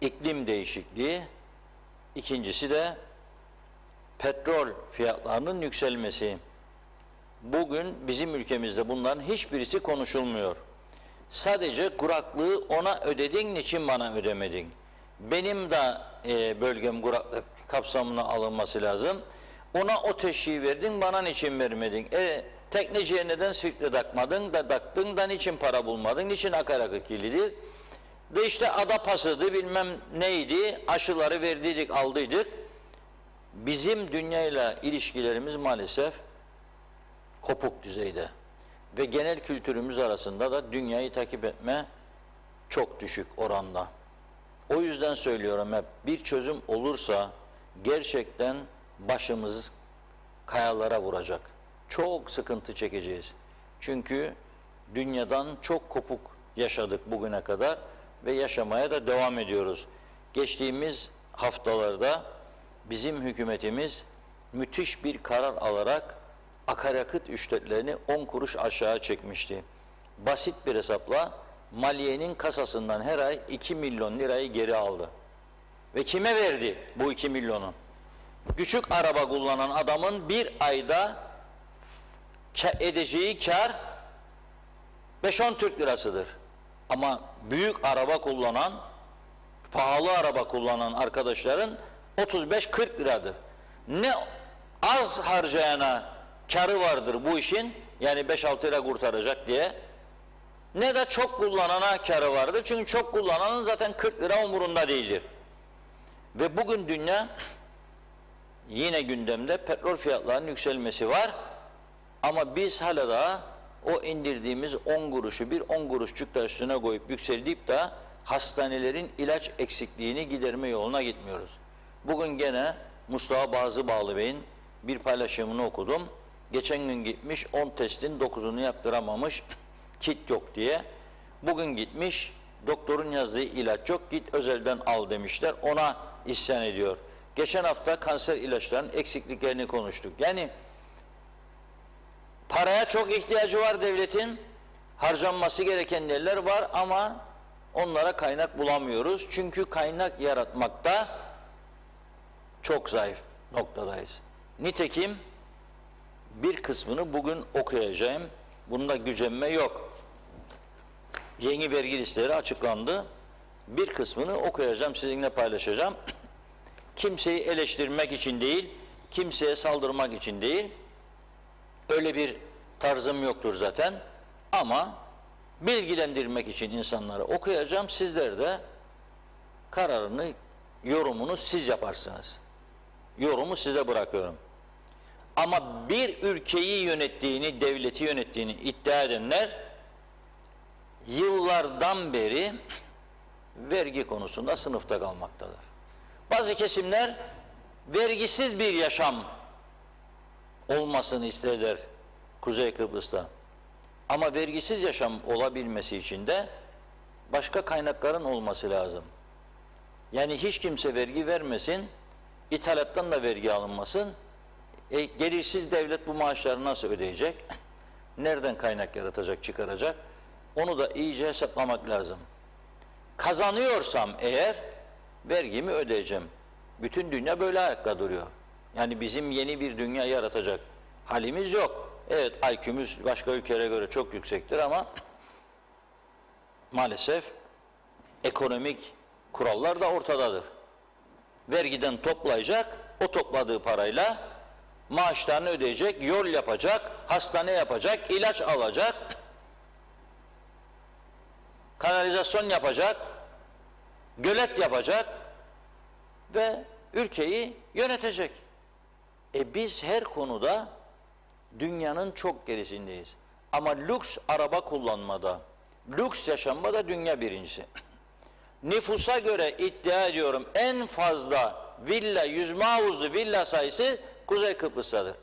iklim değişikliği, ikincisi de petrol fiyatlarının yükselmesi. Bugün bizim ülkemizde bunların hiçbirisi konuşulmuyor. Sadece kuraklığı ona ödedin, niçin bana ödemedin? Benim de bölgem kuraklık kapsamına alınması lazım. Ona o teşhiyi verdin, bana niçin vermedin? Tekneciye neden filtre takmadın da taktın da niçin para bulmadın? Niçin akaryakıt kirlidir? De işte ada pasıydı, bilmem neydi, aşıları verdiydik, aldıydık. Bizim dünyayla ilişkilerimiz maalesef kopuk düzeyde. Ve genel kültürümüz arasında da dünyayı takip etme çok düşük oranda. O yüzden söylüyorum hep, bir çözüm olursa gerçekten başımız kayalara vuracak. Çok sıkıntı çekeceğiz. Çünkü dünyadan çok kopuk yaşadık bugüne kadar ve yaşamaya da devam ediyoruz. Geçtiğimiz haftalarda bizim hükümetimiz müthiş bir karar alarak akaryakıt ücretlerini 10 kuruş aşağı çekmişti. Basit bir hesapla maliyenin kasasından her ay 2 milyon lirayı geri aldı. Ve kime verdi bu 2 milyonu? Küçük araba kullanan adamın bir ayda edeceği kar 5-10 Türk lirasıdır. Ama büyük araba kullanan, pahalı araba kullanan arkadaşların 35-40 liradır. Ne az harcayana karı vardır bu işin, yani 5-6 lira kurtaracak diye, ne de çok kullanana karı vardır. Çünkü çok kullananın zaten 40 lira umurunda değildir. Ve bugün dünya yine gündemde petrol fiyatlarının yükselmesi var. Ama biz hala da o indirdiğimiz 10 kuruşu bir 10 kuruşçuk da üstüne koyup yükseldip de hastanelerin ilaç eksikliğini giderme yoluna gitmiyoruz. Bugün gene Mustafa Bazıbağlı Bey'in bir paylaşımını okudum. Geçen gün gitmiş 10 testin 9'unu yaptıramamış, kit yok diye. Bugün gitmiş, doktorun yazdığı ilaç yok, git özelden al demişler, ona isyan ediyor. Geçen hafta kanser ilaçlarının eksikliklerini konuştuk. Yani paraya çok ihtiyacı var devletin, harcanması gereken yerler var ama onlara kaynak bulamıyoruz. Çünkü kaynak yaratmakta çok zayıf noktadayız. Nitekim bir kısmını bugün okuyacağım. Bunda gücenme yok. Yeni vergi listeleri açıklandı. Bir kısmını okuyacağım, sizinle paylaşacağım. Kimseyi eleştirmek için değil, kimseye saldırmak için değil. Öyle bir tarzım yoktur zaten. Ama bilgilendirmek için insanları okuyacağım. Sizler de kararını, yorumunu siz yaparsınız. Yorumu size bırakıyorum. Ama bir ülkeyi yönettiğini, devleti yönettiğini iddia edenler yıllardan beri vergi konusunda sınıfta kalmaktadır. Bazı kesimler vergisiz bir yaşam olmasını isterler Kuzey Kıbrıs'ta. Ama vergisiz yaşam olabilmesi için de başka kaynakların olması lazım. Yani hiç kimse vergi vermesin, ithalattan da vergi alınmasın. Gelirsiz devlet bu maaşları nasıl ödeyecek? Nereden kaynak yaratacak, çıkaracak? Onu da iyice hesaplamak lazım. Kazanıyorsam eğer vergimi ödeyeceğim. Bütün dünya böyle ayakta duruyor. Yani bizim yeni bir dünya yaratacak halimiz yok. Evet, IQ'muz başka ülkelere göre çok yüksektir ama maalesef ekonomik kurallar da ortadadır. Vergiden toplayacak, o topladığı parayla maaşlarını ödeyecek, yol yapacak, hastane yapacak, ilaç alacak, kanalizasyon yapacak, gölet yapacak ve ülkeyi yönetecek. Biz her konuda dünyanın çok gerisindeyiz. Ama lüks araba kullanmada, lüks yaşamada dünya birincisi. Nüfusa göre iddia ediyorum en fazla villa, yüzme havuzlu villa sayısı Kuzey Kıbrıs'tadır.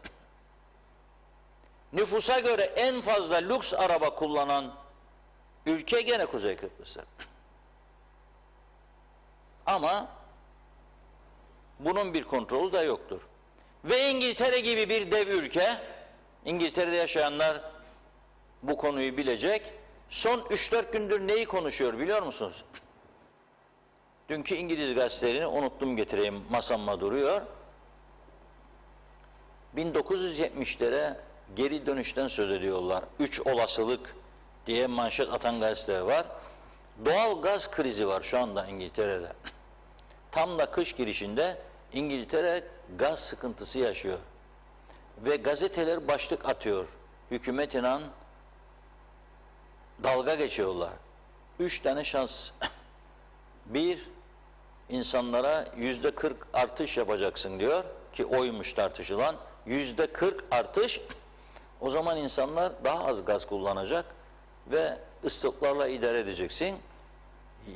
Nüfusa göre en fazla lüks araba kullanan ülke gene Kuzey Kıbrıs'tır. Ama bunun bir kontrolü de yoktur. Ve İngiltere gibi bir dev ülke, İngiltere'de yaşayanlar bu konuyu bilecek, son 3-4 gündür neyi konuşuyor biliyor musunuz? Dünkü İngiliz gazetelerini unuttum getireyim, masamda duruyor. 1970'lere geri dönüşten söz ediyorlar. 3 olasılık diye manşet atan gazeteler var. Doğal gaz krizi var şu anda İngiltere'de. Tam da kış girişinde İngiltere gaz sıkıntısı yaşıyor. Ve gazeteler başlık atıyor. Hükümet inan dalga geçiyorlar. 3 tane şans. Bir, insanlara %40 artış yapacaksın diyor ki oymuş tartışılan. %40 artış, o zaman insanlar daha az gaz kullanacak ve ıslıklarla idare edeceksin.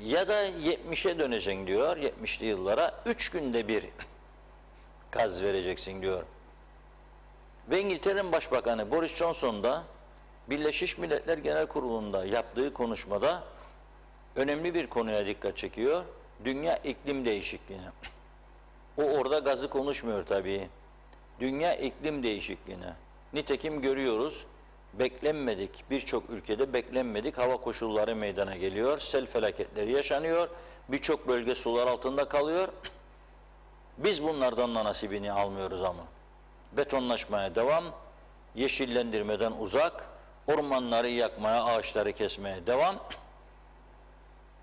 Ya da 70'e döneceksin diyor, 70'li yıllara 3 günde bir gaz vereceksin diyor. Ve İngiltere'nin Başbakanı Boris Johnson da Birleşmiş Milletler Genel Kurulu'nda yaptığı konuşmada önemli bir konuya dikkat çekiyor. Dünya iklim değişikliğine. O orada gazı konuşmuyor tabii. Dünya iklim değişikliğine. Nitekim görüyoruz, beklenmedik, birçok ülkede beklenmedik hava koşulları meydana geliyor. Sel felaketleri yaşanıyor. Birçok bölge sular altında kalıyor. Biz bunlardan da nasibini almıyoruz ama. Betonlaşmaya devam, yeşillendirmeden uzak, ormanları yakmaya, ağaçları kesmeye devam.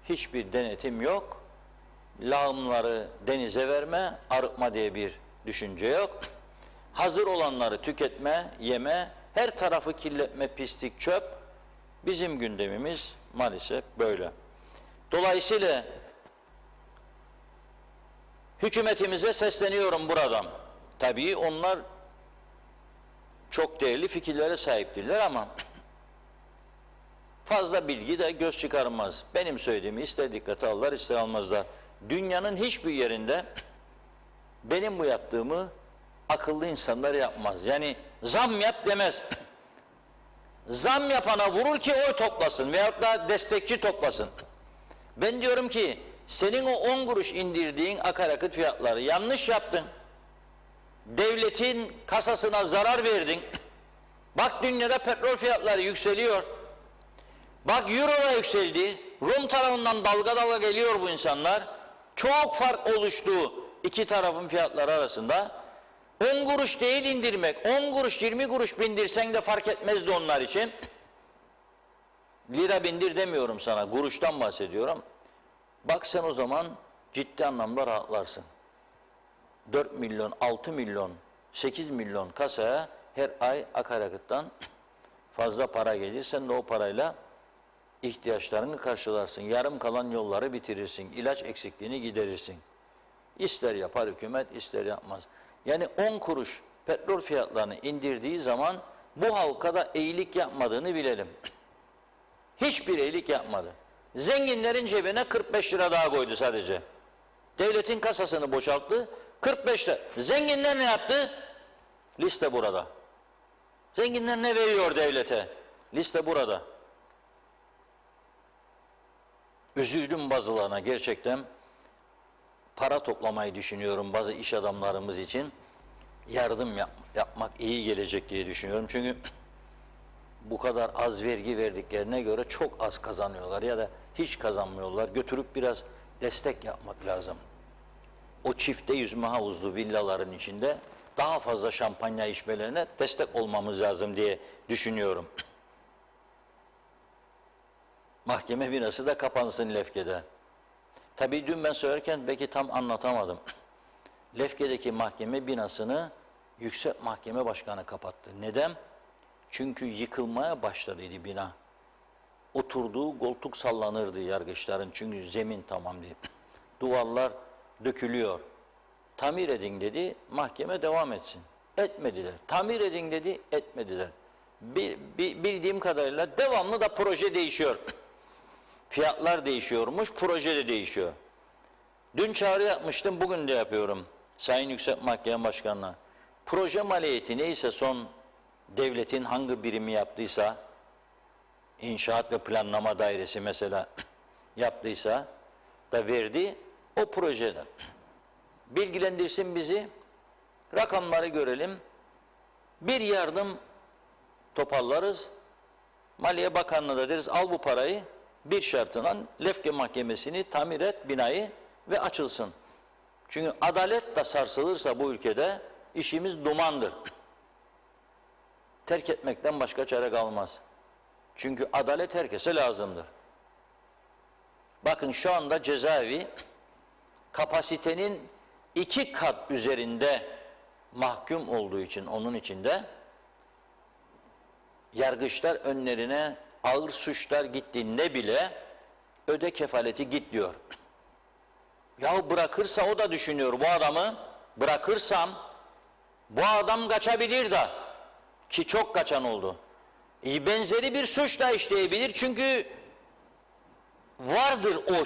Hiçbir denetim yok. Lağımları denize verme, arıtma diye bir düşünce yok. Hazır olanları tüketme, yeme, her tarafı kirletme, pislik, çöp. Bizim gündemimiz maalesef böyle. Dolayısıyla hükümetimize sesleniyorum buradan. Tabii onlar çok değerli fikirlere sahiptirler ama fazla bilgi de göz çıkarmaz. Benim söylediğimi ister dikkate alırlar, ister almazlar. Dünyanın hiçbir yerinde benim bu yaptığımı akıllı insanlar yapmaz. Yani zam yap demez. Zam yapana vurur ki oy toplasın veyahut da destekçi toplasın. Ben diyorum ki senin o 10 kuruş indirdiğin akaryakıt fiyatları yanlış yaptın. Devletin kasasına zarar verdin. Bak dünyada petrol fiyatları yükseliyor. Bak euro da yükseldi. Rum tarafından dalga dalga geliyor bu insanlar. Çok fark oluştu iki tarafın fiyatları arasında. 10 kuruş değil indirmek. 10 kuruş 20 kuruş bindirsen de fark etmezdi onlar için. Lira bindir demiyorum sana. Kuruştan bahsediyorum. Bak sen o zaman ciddi anlamda rahatlarsın. 4 milyon, 6 milyon, 8 milyon kasaya her ay akaryakıttan fazla para gelir. Sen de o parayla ihtiyaçlarını karşılarsın. Yarım kalan yolları bitirirsin. İlaç eksikliğini giderirsin. İster yapar hükümet, ister yapmaz. Yani 10 kuruş petrol fiyatlarını indirdiği zaman bu halka da iyilik yapmadığını bilelim. Hiçbir iyilik yapmadı. Zenginlerin cebine 45 lira daha koydu sadece. Devletin kasasını boşalttı. 45 lira. Zenginler ne yaptı? Liste burada. Zenginler ne veriyor devlete? Liste burada. Üzüldüm bazılarına gerçekten. Para toplamayı düşünüyorum bazı iş adamlarımız için. Yardım yapmak iyi gelecek diye düşünüyorum. Çünkü bu kadar az vergi verdiklerine göre çok az kazanıyorlar ya da hiç kazanmıyorlar. Götürüp biraz destek yapmak lazım. O çifte yüzme havuzlu villaların içinde daha fazla şampanya içmelerine destek olmamız lazım diye düşünüyorum. Mahkeme binası da kapansın Lefke'de. Tabii dün ben söylerken belki tam anlatamadım. Lefke'deki mahkeme binasını Yüksek Mahkeme Başkanı kapattı. Neden? Çünkü yıkılmaya başladıydı bina. Oturduğu koltuk sallanırdı yargıçların çünkü zemin tamam değil. Duvarlar dökülüyor. Tamir edin dedi, mahkeme devam etsin. Etmediler. Tamir edin dedi, etmediler. Bildiğim kadarıyla devamlı da proje değişiyor. Fiyatlar değişiyormuş, proje de değişiyor. Dün çağrı yapmıştım, bugün de yapıyorum. Sayın Yüksek Mahkeme Başkanı'na. Proje maliyeti neyse son devletin hangi birimi yaptıysa, İnşaat ve Planlama Dairesi mesela yaptıysa da verdi, o projeden. Bilgilendirsin bizi, rakamları görelim, bir yardım toparlarız, Maliye Bakanlığı'na da deriz, al bu parayı, bir şartla Lefke Mahkemesi'ni tamir et, binayı, ve açılsın. Çünkü adalet de sarsılırsa bu ülkede işimiz dumandır. Terk etmekten başka çare kalmaz. Çünkü adalet herkese lazımdır. Bakın şu anda cezaevi kapasitenin 2 kat üzerinde mahkum olduğu için onun içinde yargıçlar önlerine ağır suçlar gittiğinde bile öde kefaleti git diyor. Yahu bırakırsa o da düşünüyor bu adamı bırakırsam bu adam kaçabilir de ki çok kaçan oldu. Benzeri bir suç da işleyebilir çünkü vardır o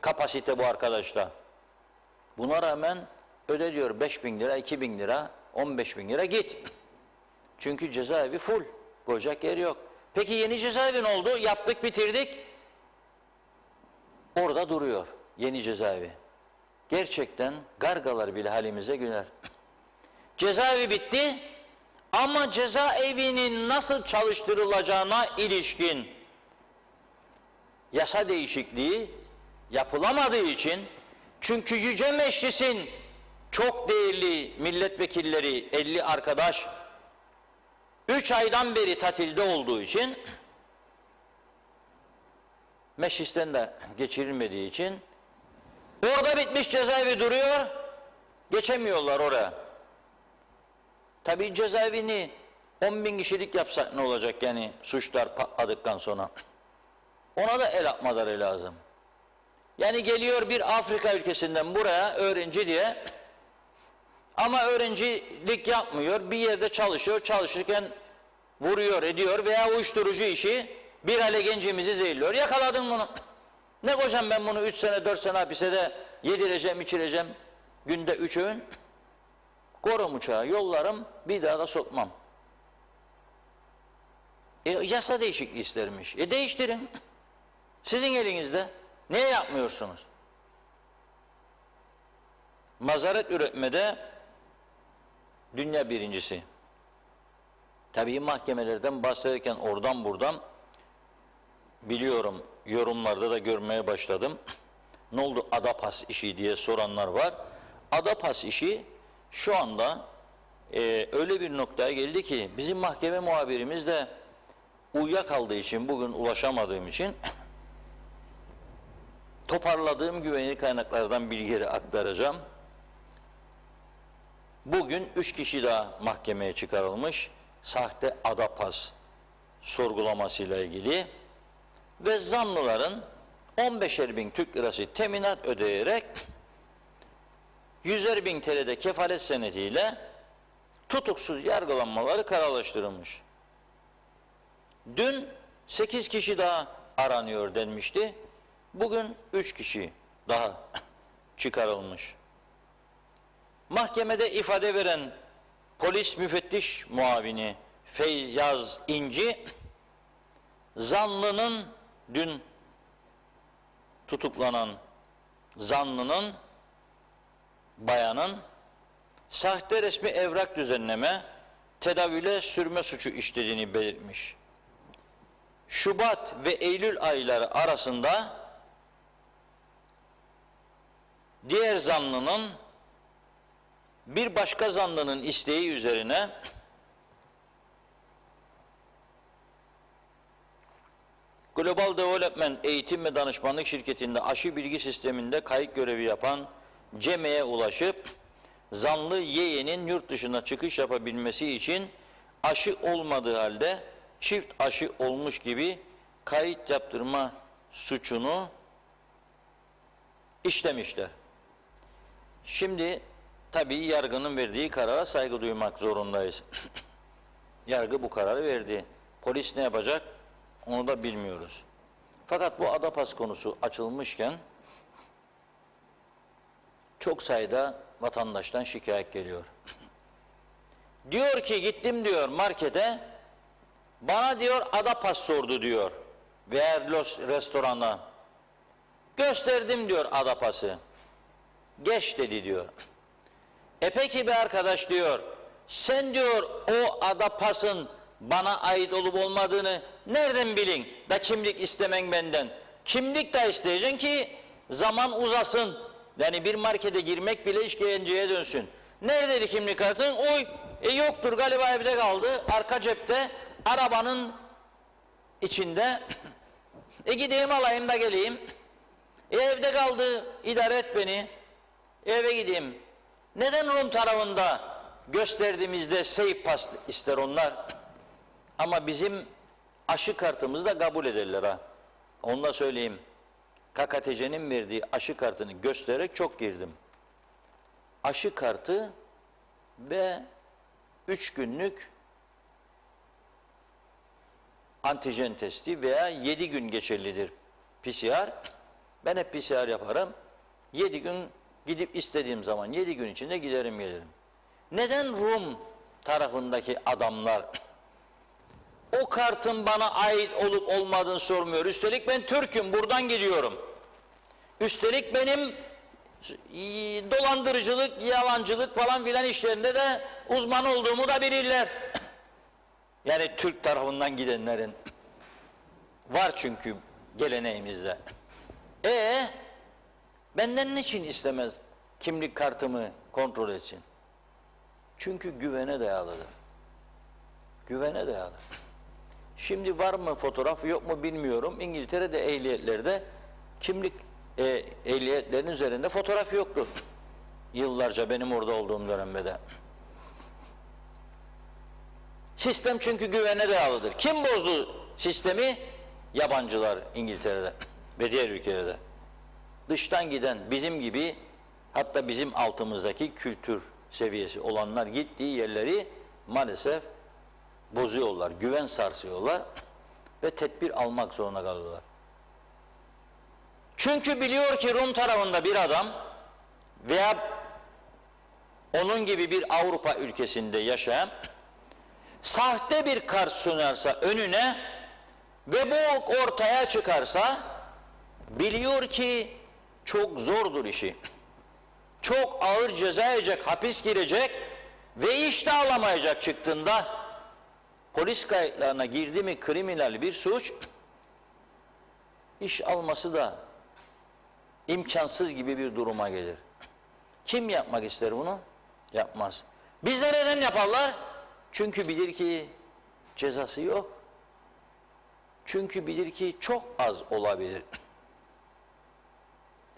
kapasite bu arkadaşta. Buna rağmen öde diyor 5.000 lira, 2.000 lira, 15.000 lira git. Çünkü cezaevi full. Koyacak yer yok. Peki yeni cezaevi ne oldu? Yaptık bitirdik. Orada duruyor yeni cezaevi. Gerçekten gargalar bile halimize güler. Cezaevi bitti ama cezaevinin nasıl çalıştırılacağına ilişkin yasa değişikliği yapılamadığı için çünkü Yüce Meclis'in çok değerli milletvekilleri 50 arkadaş 3 aydan beri tatilde olduğu için meclisten de geçirilmediği için orada bitmiş cezaevi duruyor, geçemiyorlar oraya. Tabii cezaevini 10.000 kişilik yapsak ne olacak yani suçlar patladıktan sonra? Ona da el atmaları lazım. Yani geliyor bir Afrika ülkesinden buraya öğrenci diye ama öğrencilik yapmıyor, bir yerde çalışıyor, çalışırken vuruyor, ediyor veya uyuşturucu işi bir aile gencimizi zehirliyor. Yakaladın bunu. Ne koyacağım ben bunu 3 sene 4 sene hapise de yedireceğim, içireceğim günde 3 öğün. Korum uçağı, yollarım, bir daha da sokmam. Yasa değişikliği istermiş. Değiştirin. Sizin elinizde. Niye yapmıyorsunuz? Mazaret üretmede dünya birincisi. Tabii mahkemelerden bahsederken oradan buradan biliyorum yorumlarda da görmeye başladım. Ne oldu Adapas işi diye soranlar var. Adapas işi şu anda öyle bir noktaya geldi ki bizim mahkeme muhabirimiz de uyuyakaldığı için bugün ulaşamadığım için toparladığım güvenlik kaynaklardan bilgileri aktaracağım. Bugün 3 kişi daha mahkemeye çıkarılmış. Sahte Adapas sorgulamasıyla ilgili ve zanlıların 15'er bin Türk lirası teminat ödeyerek 100'er bin TL'de kefalet senediyle tutuksuz yargılanmaları kararlaştırılmış. Dün 8 kişi daha aranıyor denmişti. Bugün 3 kişi daha çıkarılmış. Mahkemede ifade veren polis müfettiş muavini Feyyaz İnci, zanlının dün tutuklanan zanlının bayanın sahte resmi evrak düzenleme, tedavüle sürme suçu işlediğini belirtmiş. Şubat ve Eylül ayları arasında diğer zanlının bir başka zanlının isteği üzerine Global Development Eğitim ve Danışmanlık Şirketi'nde aşı bilgi sisteminde kayıt görevi yapan Cem'e ulaşıp zanlı Y'nin yurt dışına çıkış yapabilmesi için aşı olmadığı halde çift aşı olmuş gibi kayıt yaptırma suçunu işlemişler. Şimdi tabii yargının verdiği karara saygı duymak zorundayız. Yargı bu kararı verdi. Polis ne yapacak? Onu da bilmiyoruz. Fakat bu Adapas konusu açılmışken çok sayıda vatandaştan şikayet geliyor. Diyor ki gittim diyor markete, bana diyor Adapas sordu diyor. Veya restorana. Gösterdim diyor Adapas'ı. Geç dedi diyor. Peki be arkadaş diyor, sen diyor o Adapas'ın bana ait olup olmadığını nereden bilin da kimlik istemen benden? Kimlik de isteyeceksin ki zaman uzasın. Yani bir markete girmek bile işkenceye dönsün. Neredeydi kimlik kartın? Oy. Yoktur galiba, evde kaldı. Arka cepte, arabanın içinde. Gideyim alayım da geleyim. Evde kaldı, idare et beni. Eve gideyim. Neden Rum tarafında gösterdiğimizde Safe Pass ister onlar? Ama bizim aşı kartımızı da kabul ederler ha. Onu da söyleyeyim. KKTC'nin verdiği aşı kartını göstererek çok girdim. Aşı kartı ve 3 günlük antijen testi veya 7 gün geçerlidir PCR. Ben hep PCR yaparım. 7 gün gidip istediğim zaman 7 gün içinde giderim gelirim. Neden Rum tarafındaki adamlar o kartın bana ait olup olmadığını sormuyor? Üstelik ben Türk'üm, buradan gidiyorum. Üstelik benim dolandırıcılık, yalancılık falan filan işlerinde de uzman olduğumu da bilirler. Yani Türk tarafından gidenlerin. Var çünkü geleneğimizde. Benden niçin istemez kimlik kartımı kontrol etsin? Çünkü güvene dayalıdır. Güvene dayalı. Şimdi var mı fotoğraf yok mu bilmiyorum. İngiltere'de ehliyetlerde kimlik ehliyetlerin üzerinde fotoğraf yoktu. Yıllarca benim orada olduğum dönemde. Sistem çünkü güvene dayalıdır. Kim bozdu sistemi? Yabancılar İngiltere'de ve diğer ülkelerde. Dıştan giden bizim gibi, hatta bizim altımızdaki kültür seviyesi olanlar gittiği yerleri maalesef bozuyorlar, güven sarsıyorlar ve tedbir almak zorunda kalıyorlar. Çünkü biliyor ki Rum tarafında bir adam veya onun gibi bir Avrupa ülkesinde yaşayan sahte bir kart sunarsa önüne ve bu ortaya çıkarsa biliyor ki çok zordur işi. Çok ağır ceza yiyecek, hapis girecek ve iş de alamayacak çıktığında. Polis kayıtlarına girdi mi kriminal bir suç, iş alması da imkansız gibi bir duruma gelir. Kim yapmak ister bunu? Yapmaz. Bizde neden yaparlar? Çünkü bilir ki cezası yok. Çünkü bilir ki çok az olabilir.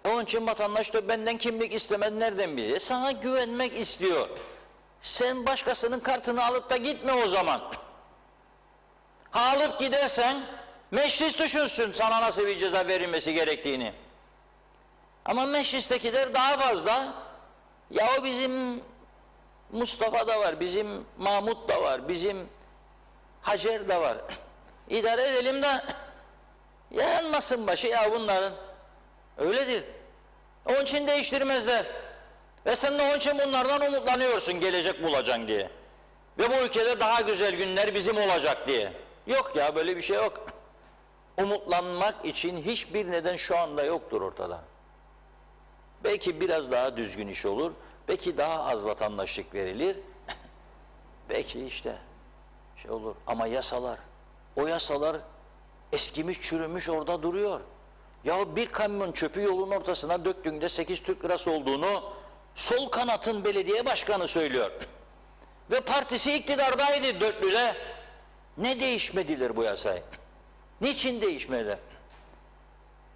Onun için vatandaş da benden kimlik istemez, nereden bilir? Sana güvenmek istiyor. Sen başkasının kartını alıp da gitme o zaman. Alıp gidersen meclis düşünsün sana nasıl bir ceza verilmesi gerektiğini. Ama meclistekiler daha fazla. Ya o bizim Mustafa da var, bizim Mahmut da var, bizim Hacer da var. İdare edelim de yanmasın başı ya bunların. Öyledir. Onun için değiştirmezler. Ve sen de onun için bunlardan umutlanıyorsun gelecek bulacaksın diye. Ve bu ülkede daha güzel günler bizim olacak diye. Yok ya, böyle bir şey yok. Umutlanmak için hiçbir neden şu anda yoktur ortada. Belki biraz daha düzgün iş olur. Belki daha az vatandaşlık verilir. Belki işte şey olur. Ama yasalar, o yasalar eskimiş çürümüş orada duruyor. Ya bir kamyon çöpü yolun ortasına döktüğünde 8 Türk lirası olduğunu sol kanatın belediye başkanı söylüyor. Ve partisi iktidardaydı dörtlüde. Ne değişmediler bu yasayı? Niçin değişmediler?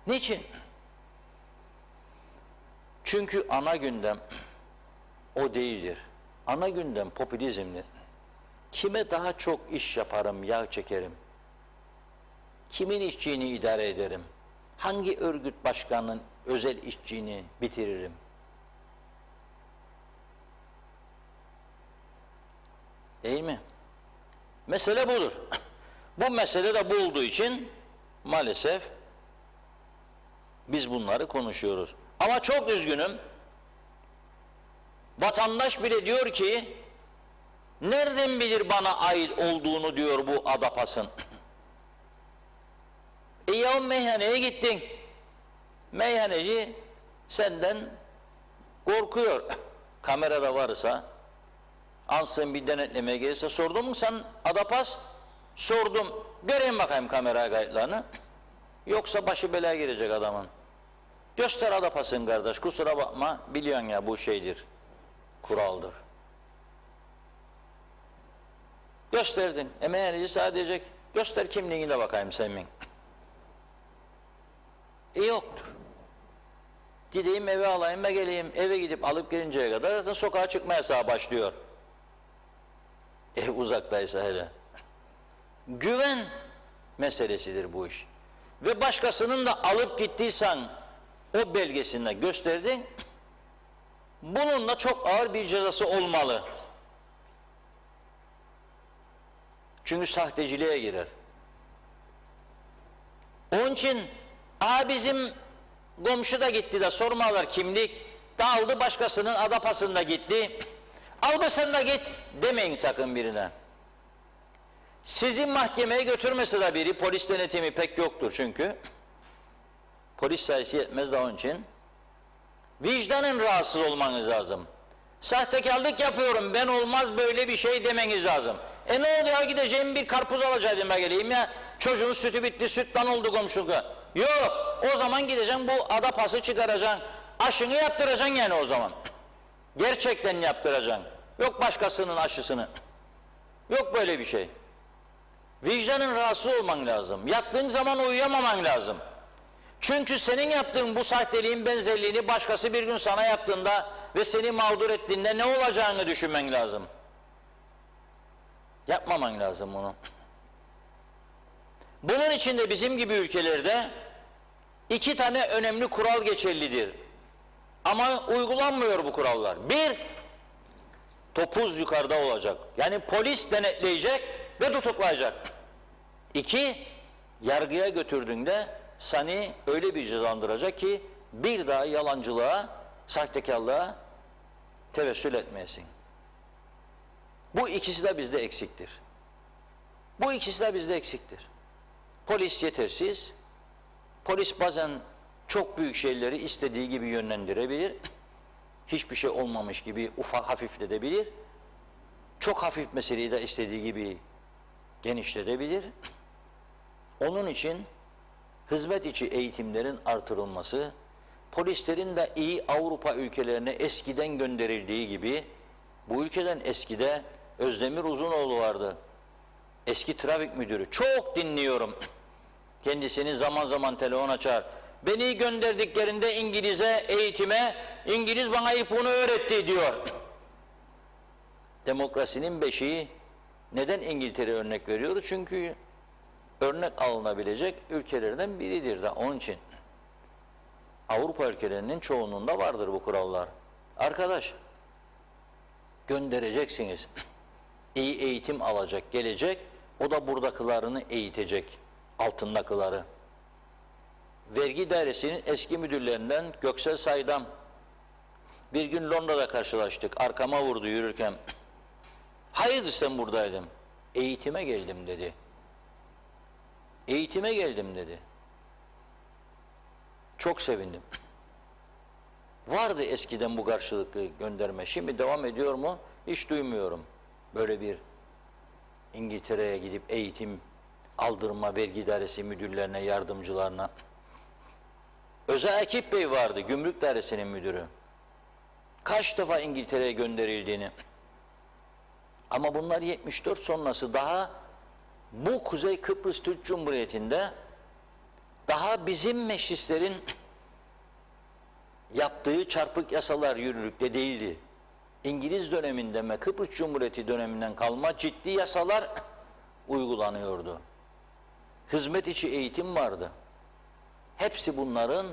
Niçin? Çünkü ana gündem o değildir. Ana gündem popülizmdir. Kime daha çok iş yaparım, yağ çekerim? Kimin işçiliğini idare ederim? Hangi örgüt başkanının özel işçiliğini bitiririm? Değil mi? Mesele budur. Bu mesele de bu olduğu için maalesef biz bunları konuşuyoruz. Ama çok üzgünüm. Vatandaş bile diyor ki nereden bilir bana ait olduğunu diyor bu adapasın. Ya meyhaneye gittin. Meyhaneci senden korkuyor. Kamerada varsa, ansın bir denetlemeye gelirse, sordun mu sen adapas? Sordum. Göreyim bakayım kamera kayıtlarını. Yoksa başı belaya girecek adamın. Göster adapasın kardeş, kusura bakma, biliyorsun ya bu şeydir, kuraldır. Gösterdin, meğer sadece göster kimliğini de bakayım senin. Yoktur. Gideyim eve alayım ve geleyim, eve gidip alıp gelinceye kadar zaten sokağa çıkma yasağı başlıyor. Ev uzaktaysa hele. Güven meselesidir bu iş. Ve başkasının da alıp gittiysen o belgesinde gösterdin, bununla çok ağır bir cezası olmalı. Çünkü sahteciliğe girer. Onun için bizim komşu da gitti de sormalar kimlik, dağıldı başkasının adapasında gitti. Al be sen de git demeyin sakın birine. Sizi mahkemeye götürmese de biri, polis denetimi pek yoktur çünkü. Polis sayısı yetmez de onun için. Vicdanın rahatsız olmanız lazım. Sahtekarlık yapıyorum, ben olmaz böyle bir şey demeniz lazım. Ne oldu ya, gideceğim bir karpuz alacaktım ben geleyim ya. Çocuğun sütü bitti, sütten oldu komşuluk. Yok, o zaman gideceksin bu adapası çıkaracaksın. Aşını yaptıracaksın yani o zaman. Gerçekten yaptıracaksın. Yok başkasının aşısını. Yok böyle bir şey. Vicdanın rahatsız olman lazım. Yattığın zaman uyuyamaman lazım. Çünkü senin yaptığın bu sahteliğin benzerliğini başkası bir gün sana yaptığında ve seni mağdur ettiğinde ne olacağını düşünmen lazım. Yapmaman lazım bunu. Bunun için de bizim gibi ülkelerde 2 tane önemli kural geçerlidir. Ama uygulanmıyor bu kurallar. 1, topuz yukarıda olacak. Yani polis denetleyecek ve tutuklayacak. 2, yargıya götürdüğünde seni öyle bir cezalandıracak ki bir daha yalancılığa, sahtekarlığa tevessül etmeyesin. Bu ikisi de bizde eksiktir. Bu ikisi de bizde eksiktir. Polis yetersiz. Polis bazen çok büyük şeyleri istediği gibi yönlendirebilir. Hiçbir şey olmamış gibi ufak hafifletebilir. Çok hafif meseleyi de istediği gibi genişletebilir. Onun için hizmet içi eğitimlerin artırılması, polislerin de iyi Avrupa ülkelerine eskiden gönderildiği gibi, bu ülkeden eskide Özdemir Uzunoğlu vardı. Eski trafik müdürü. Çok dinliyorum. Kendisini zaman zaman telefon açar. Beni gönderdiklerinde İngiliz'e, eğitime, İngiliz bana bunu öğretti diyor. Demokrasinin beşiği neden İngiltere örnek veriyoruz? Çünkü örnek alınabilecek ülkelerden biridir de onun için. Avrupa ülkelerinin çoğunluğunda vardır bu kurallar. Arkadaş, göndereceksiniz. İyi eğitim alacak, gelecek. O da buradakilerini eğitecek. Altındakileri. Vergi dairesinin eski müdürlerinden Göksel Saydam. Bir gün Londra'da karşılaştık. Arkama vurdu yürürken. Hayırdır sen buradaydım? Eğitime geldim dedi. Eğitime geldim dedi. Çok sevindim. Vardı eskiden bu karşılıklı gönderme. Şimdi devam ediyor mu? Hiç duymuyorum. Böyle bir İngiltere'ye gidip eğitim aldırma, vergi dairesi müdürlerine, yardımcılarına. Özel Ekip Bey vardı, Gümrük Dairesi'nin müdürü. Kaç defa İngiltere'ye gönderildiğini. Ama bunlar 74 sonrası daha bu Kuzey Kıbrıs Türk Cumhuriyeti'nde daha bizim meclislerin yaptığı çarpık yasalar yürürlükte değildi. İngiliz döneminden ve Kıbrıs Cumhuriyeti döneminden kalma ciddi yasalar uygulanıyordu. Hizmet içi eğitim vardı. Hepsi bunların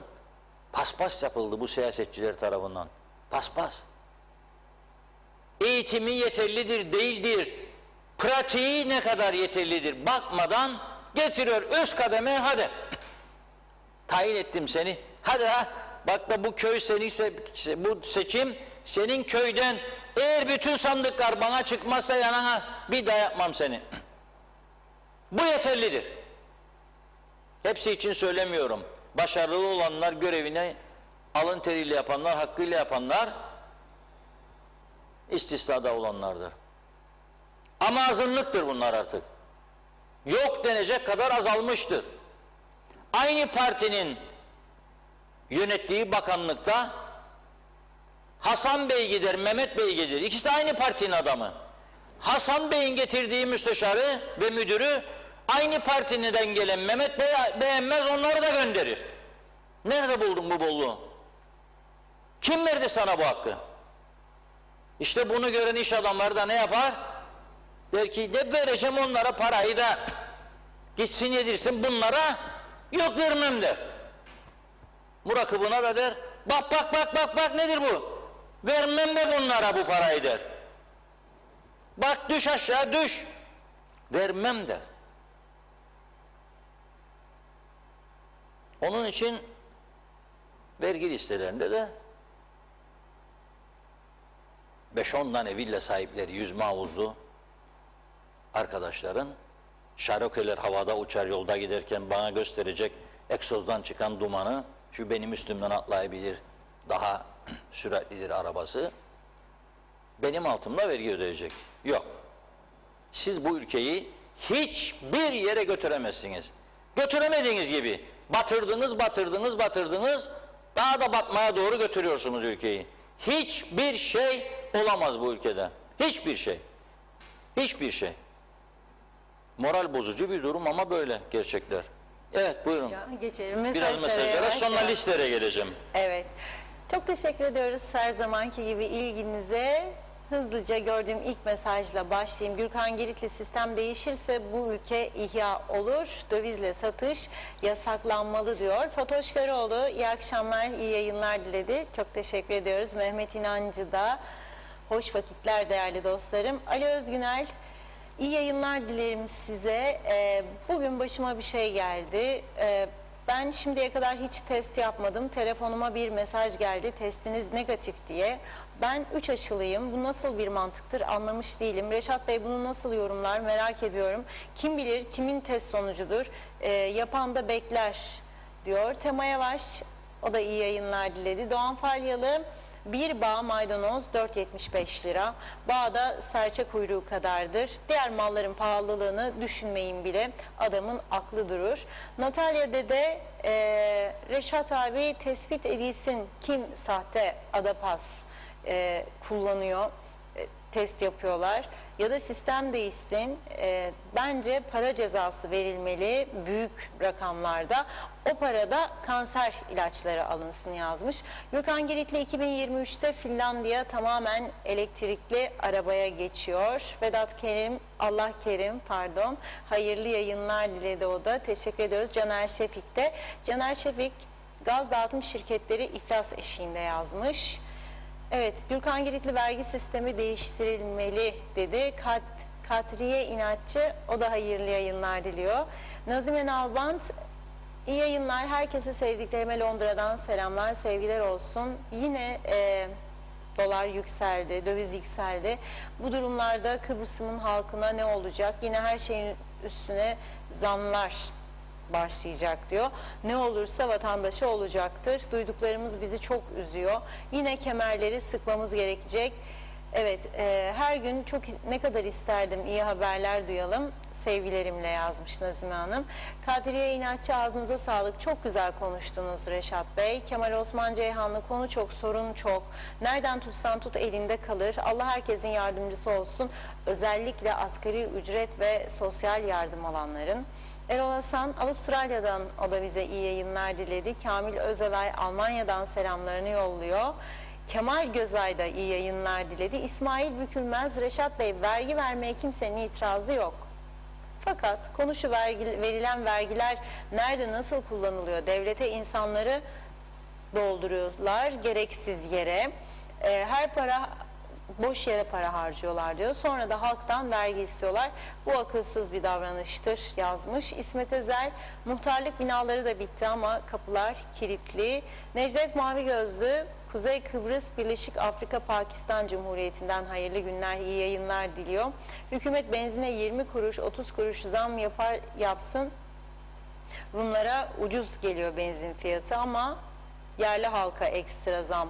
paspas yapıldı bu siyasetçiler tarafından. Paspas. Eğitimi yeterlidir, değildir. Pratiği ne kadar yeterlidir bakmadan getiriyor öz kademe, hadi. Tayin ettim seni. Hadi ha. Bak da bu köy senin, bu seçim senin köyden, eğer bütün sandıklar bana çıkmazsa yanına bir daha yapmam seni. Bu yeterlidir. Hepsi için söylemiyorum. Başarılı olanlar, görevini alın teriyle yapanlar, hakkıyla yapanlar istisnada olanlardır. Ama azınlıktır bunlar artık. Yok denecek kadar azalmıştır. Aynı partinin yönettiği bakanlıkta Hasan Bey gider, Mehmet Bey gider. İkisi de aynı partinin adamı. Hasan Bey'in getirdiği müsteşarı ve müdürü aynı partiden gelen Mehmet Bey beğenmez, onları da gönderir. Nerede buldun bu bolluğu? Kim verdi sana bu hakkı? İşte bunu gören iş adamları da ne yapar? Der ki ne vereceğim onlara, parayı da gitsin yedirsin bunlara, yok vermem der. Murakibuna da der, bak nedir bu? Vermem de bunlara bu parayı der. Bak düş aşağı düş. Vermem der. Onun için vergi listelerinde de 5-10 tane villa sahipleri, yüzme havuzlu arkadaşların şaroköyler havada uçar, yolda giderken bana gösterecek egzozdan çıkan dumanı, şu benim üstümden atlayabilir, daha süratlidir arabası, benim altımda vergi ödeyecek. Yok. Siz bu ülkeyi hiçbir yere götüremezsiniz. Götüremediğiniz gibi batırdınız, daha da batmaya doğru götürüyorsunuz ülkeyi. Hiçbir şey olamaz bu ülkede. Hiçbir şey. Hiçbir şey. Moral bozucu bir durum ama böyle gerçekler. Evet, buyurun. Geçelim Biraz mesajlara, sonra listelere geleceğim. Evet. Çok teşekkür ediyoruz her zamanki gibi ilginize. Hızlıca gördüğüm ilk mesajla başlayayım. Gürkan Giritli, sistem değişirse bu ülke ihya olur. Dövizle satış yasaklanmalı diyor. Fatoş Köroğlu iyi akşamlar, iyi yayınlar diledi. Çok teşekkür ediyoruz. Mehmet İnancı da hoş vakitler değerli dostlarım. Ali Özgünel, iyi yayınlar dilerim size. Bugün başıma bir şey geldi. Ben şimdiye kadar hiç test yapmadım. Telefonuma bir mesaj geldi. Testiniz negatif diye. Ben 3 aşılıyım. Bu nasıl bir mantıktır anlamış değilim. Reşat Bey bunu nasıl yorumlar merak ediyorum. Kim bilir kimin test sonucudur. Yapan da bekler diyor. Tema Yavaş, o da iyi yayınlar diledi. Doğan Falyalı, bir bağ maydanoz 4,75 lira. Bağda serçe kuyruğu kadardır. Diğer malların pahalılığını düşünmeyin bile. Adamın aklı durur. Natalya Dede, Reşat abi tespit edilsin kim sahte Adapas kullanıyor, test yapıyorlar ya da sistem değişsin. Bence para cezası verilmeli büyük rakamlarda. O parada kanser ilaçları alınsın yazmış. Gökhan Giritli, 2023'te Finlandiya tamamen elektrikli arabaya geçiyor. Vedat Kerim, Allah Kerim pardon, hayırlı yayınlar diledi o da. Teşekkür ediyoruz. Caner Şefik de. Caner Şefik, gaz dağıtım şirketleri iflas eşiğinde yazmış. Evet, Gürkan Giritli, vergi sistemi değiştirilmeli dedi. Katriye İnatçı, o da hayırlı yayınlar diliyor. Nazime Nalbant, iyi yayınlar, herkese sevdiklerime Londra'dan selamlar, sevgiler olsun. Yine dolar yükseldi, döviz yükseldi. Bu durumlarda Kıbrıs'ın halkına ne olacak? Yine her şeyin üstüne zamlar başlayacak diyor. Ne olursa vatandaşı olacaktır. Duyduklarımız bizi çok üzüyor. Yine kemerleri sıkmamız gerekecek. Evet, her gün ne kadar isterdim iyi haberler duyalım. Sevgilerimle yazmış Nazime Hanım. Kadriye İnatçı, ağzınıza sağlık. Çok güzel konuştunuz Reşat Bey. Kemal Osman Ceyhanlı, konu çok, sorun çok. Nereden tutsan tut elinde kalır. Allah herkesin yardımcısı olsun. Özellikle asgari ücret ve sosyal yardım alanların. Erol Hasan, Avustralya'dan, o da bize iyi yayınlar diledi. Kamil Özelay, Almanya'dan selamlarını yolluyor. Kemal Gözay da iyi yayınlar diledi. İsmail Bükülmez, Reşat Bey, vergi vermeye kimsenin itirazı yok. Fakat verilen vergiler nerede, nasıl kullanılıyor? Devlete insanları dolduruyorlar gereksiz yere. Her para, boş yere para harcıyorlar diyor. Sonra da halktan vergi istiyorlar. Bu akılsız bir davranıştır yazmış. İsmet Ezel, muhtarlık binaları da bitti ama kapılar kilitli. Necdet Mavi Gözlü, Kuzey Kıbrıs Birleşik Afrika Pakistan Cumhuriyeti'nden hayırlı günler, iyi yayınlar diliyor. Hükümet benzine 20 kuruş, 30 kuruş zam yapsın. Rumlara ucuz geliyor benzin fiyatı ama yerli halka ekstra zam,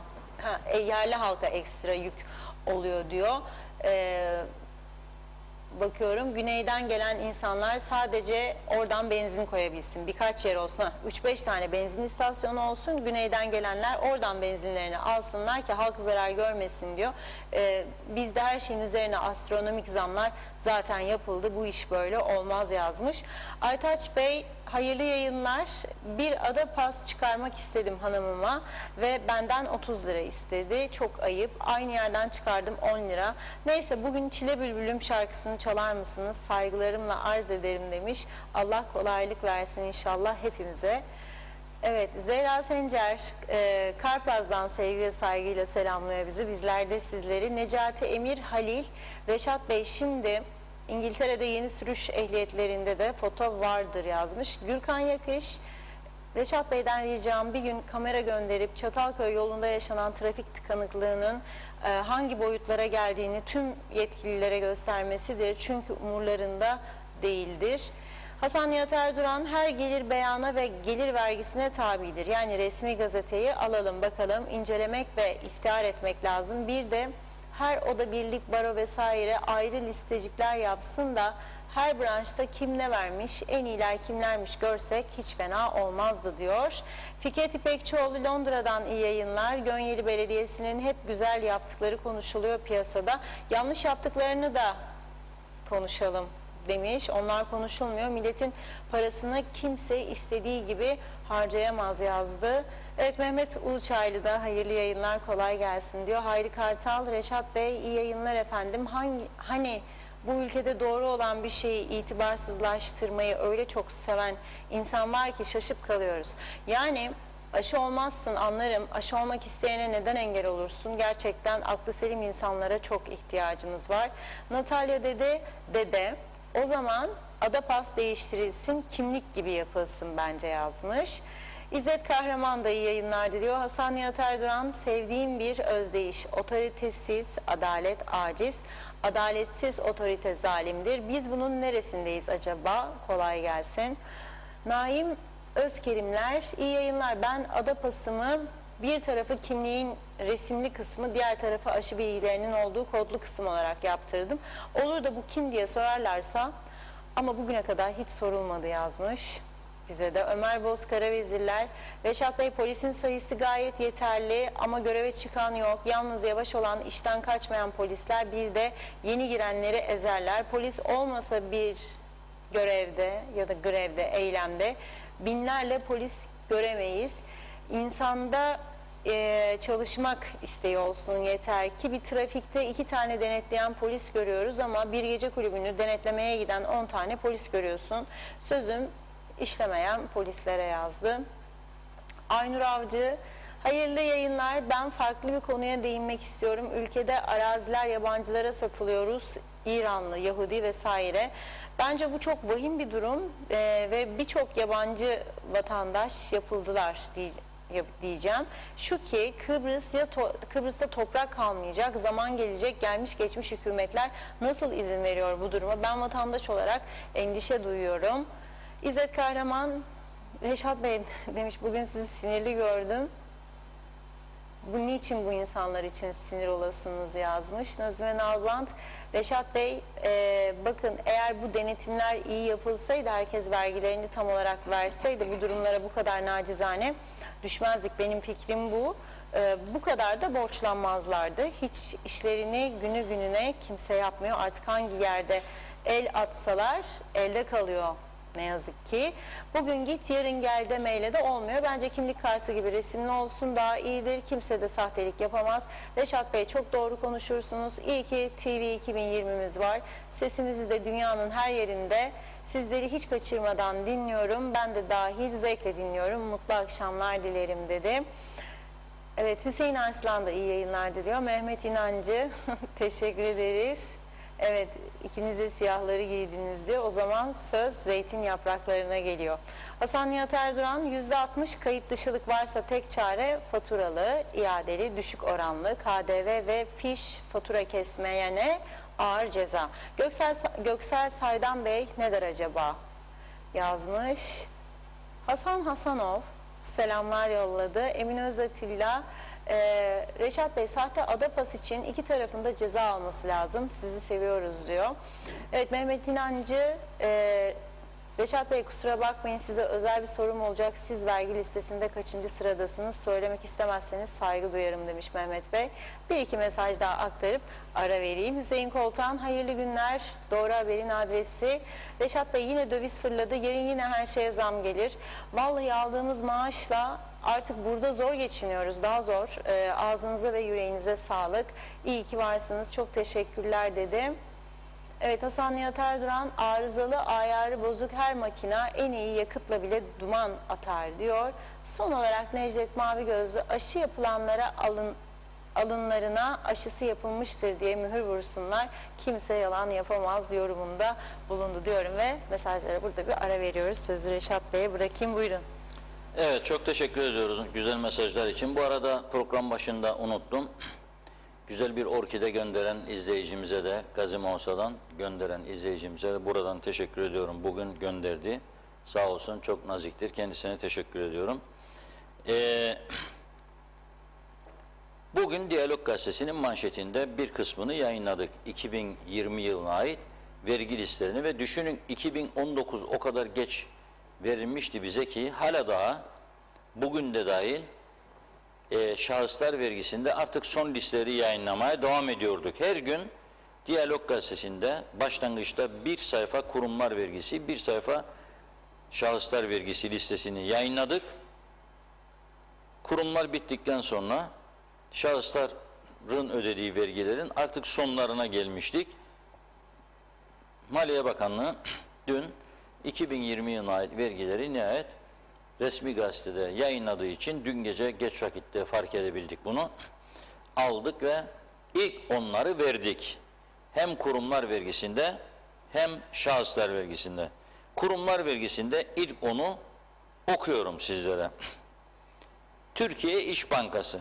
yerli halka ekstra yük oluyor diyor. bakıyorum. Güneyden gelen insanlar sadece oradan benzin koyabilsin. Birkaç yer olsun. 3-5 tane benzin istasyonu olsun. Güneyden gelenler oradan benzinlerini alsınlar ki halk zarar görmesin diyor. Bizde her şeyin üzerine astronomik zamlar zaten yapıldı. Bu iş böyle olmaz yazmış. Aytaç Bey, hayırlı yayınlar. Bir ada pas çıkarmak istedim hanımıma ve benden 30 lira istedi. Çok ayıp. Aynı yerden çıkardım 10 lira. Neyse, bugün Çile Bülbülüm şarkısını çalar mısınız? Saygılarımla arz ederim demiş. Allah kolaylık versin inşallah hepimize. Evet, Zehra Sencer, Karpaz'dan sevgi ve saygıyla selamlıyor bizi. Bizler de sizleri. Necati Emir Halil, Reşat Bey, şimdi İngiltere'de yeni sürüş ehliyetlerinde de foto vardır yazmış. Gürkan Yakış, Reşat Bey'den ricam bir gün kamera gönderip Çatalköy yolunda yaşanan trafik tıkanıklığının hangi boyutlara geldiğini tüm yetkililere göstermesidir. Çünkü umurlarında değildir. Hasan Nihat Erduran, her gelir beyana ve gelir vergisine tabidir. Yani resmi gazeteyi alalım bakalım, incelemek ve iftihar etmek lazım. Bir de her oda birlik, baro vesaire ayrı listecikler yapsın da her branşta kim ne vermiş, en iyiler kimlermiş görsek hiç fena olmazdı diyor. Fikret İpekçioğlu, Londra'dan iyi yayınlar. Gönyeli Belediyesi'nin hep güzel yaptıkları konuşuluyor piyasada. Yanlış yaptıklarını da konuşalım demiş. Onlar konuşulmuyor. Milletin parasını kimse istediği gibi harcayamaz yazdı. Evet, Mehmet Uluçaylı da hayırlı yayınlar, kolay gelsin diyor. Hayri Kartal, Reşat Bey iyi yayınlar efendim. Hani bu ülkede doğru olan bir şeyi itibarsızlaştırmayı öyle çok seven insan var ki şaşıp kalıyoruz. Yani aşı olmazsın anlarım, aşı olmak isteyene neden engel olursun? Gerçekten aklı selim insanlara çok ihtiyacımız var. Natalya dede o zaman ada pas değiştirilsin, kimlik gibi yapılsın bence yazmış. İzzet Kahraman da iyi yayınlar diliyor. Hasan Nihat Erduran, sevdiğim bir özdeyiş. Otoritesiz, adalet aciz. Adaletsiz otorite zalimdir. Biz bunun neresindeyiz acaba? Kolay gelsin. Naim Özkerimler, iyi yayınlar. Ben ada pasımı bir tarafı kimliğin resimli kısmı, diğer tarafı aşı bilgilerinin olduğu kodlu kısım olarak yaptırdım. Olur da bu kim diye sorarlarsa, ama bugüne kadar hiç sorulmadı yazmış. Bize de Ömer Bozkara Vezirler, Reşat Bey, polisin sayısı gayet yeterli ama göreve çıkan yok. Yalnız yavaş olan, işten kaçmayan polisler bir de yeni girenleri ezerler. Polis olmasa bir görevde ya da grevde, eylemde binlerle polis göremeyiz. İnsanda çalışmak isteği olsun yeter ki. Bir trafikte 2 tane denetleyen polis görüyoruz ama bir gece kulübünü denetlemeye giden 10 tane polis görüyorsun. Sözüm işlemeyen polislere yazdı. Aynur Avcı, hayırlı yayınlar. Ben farklı bir konuya değinmek istiyorum. Ülkede araziler yabancılara satılıyoruz. İranlı, Yahudi vesaire. Bence bu çok vahim bir durum ve birçok yabancı vatandaş yapıldılar diyeceğim. Şu ki Kıbrıs'ta toprak kalmayacak, zaman gelecek, gelmiş geçmiş hükümetler nasıl izin veriyor bu duruma? Ben vatandaş olarak endişe duyuyorum. İzzet Kahraman, Reşat Bey demiş, bugün sizi sinirli gördüm. Bu niçin bu insanlar için sinir olasınız yazmış. Nazime Nalbant, Reşat Bey bakın, eğer bu denetimler iyi yapılsaydı, herkes vergilerini tam olarak verseydi bu durumlara bu kadar nacizane düşmezdik. Benim fikrim bu. Bu kadar da borçlanmazlardı. Hiç işlerini günü gününe kimse yapmıyor. Artık hangi yerde el atsalar elde kalıyor. Ne yazık ki. Bugün git yarın gel demeyle de olmuyor. Bence kimlik kartı gibi resimli olsun daha iyidir. Kimse de sahtelik yapamaz. Reşat Bey, çok doğru konuşursunuz. İyi ki TV 2020'miz var. Sesimizi de dünyanın her yerinde sizleri hiç kaçırmadan dinliyorum. Ben de dahil zevkle dinliyorum. Mutlu akşamlar dilerim dedi. Evet, Hüseyin Arslan da iyi yayınlar diliyor. Mehmet İnancı teşekkür ederiz. Evet, ikiniz de siyahları giydiniz diyor. O zaman söz zeytin yapraklarına geliyor. Hasan Nihat Erduran, %60 kayıt dışılık varsa tek çare faturalı, iadeli, düşük oranlı, KDV ve fiş fatura kesmeyene ağır ceza. Göksel Saydan Bey ne der acaba yazmış. Hasan Hasanov selamlar yolladı. Emin Özatilla, Reşat Bey, sahte ADAPAS için iki tarafında ceza alması lazım. Sizi seviyoruz diyor. Evet, Mehmet İnancı, Reşat Bey kusura bakmayın, size özel bir sorum olacak. Siz vergi listesinde kaçıncı sıradasınız? Söylemek istemezseniz saygı duyarım demiş Mehmet Bey. Bir iki mesaj daha aktarıp ara vereyim. Hüseyin Koltan, hayırlı günler. Doğru Haber'in adresi. Reşat Bey, yine döviz fırladı. Yarın yine her şeye zam gelir. Vallahi aldığımız maaşla artık burada zor geçiniyoruz. Daha zor. Ağzınıza ve yüreğinize sağlık. İyi ki varsınız. Çok teşekkürler dedi. Evet, Hasan Nihat Erduran, arızalı, ayarı bozuk her makina en iyi yakıtla bile duman atar diyor. Son olarak Necdet Mavigözlü, aşı yapılanlara alınlarına aşısı yapılmıştır diye mühür vursunlar. Kimse yalan yapamaz yorumunda bulundu diyorum ve mesajlara burada bir ara veriyoruz. Sözü Reşat Bey'e bırakayım, buyurun. Evet, çok teşekkür ediyoruz güzel mesajlar için. Bu arada program başında unuttum. Güzel bir orkide gönderen izleyicimize de, Gazi Mausa'dan gönderen izleyicimize de buradan teşekkür ediyorum. Bugün gönderdi. Sağ olsun, çok naziktir. Kendisine teşekkür ediyorum. Bugün Diyalog Gazetesi'nin manşetinde bir kısmını yayınladık. 2020 yılına ait vergi listelerini ve düşünün 2019 o kadar geç verilmişti bize ki hala daha bugün de dahil şahıslar vergisinde artık son listeleri yayınlamaya devam ediyorduk. Her gün Diyalog Gazetesi'nde başlangıçta bir sayfa kurumlar vergisi, bir sayfa şahıslar vergisi listesini yayınladık. Kurumlar bittikten sonra şahısların ödediği vergilerin artık sonlarına gelmiştik. Maliye Bakanlığı dün 2020 yılına ait vergileri nihayet resmi gazetede yayınladığı için dün gece geç vakitte fark edebildik bunu. Aldık ve ilk onları verdik. Hem kurumlar vergisinde hem şahıslar vergisinde. Kurumlar vergisinde ilk onu okuyorum sizlere. Türkiye İş Bankası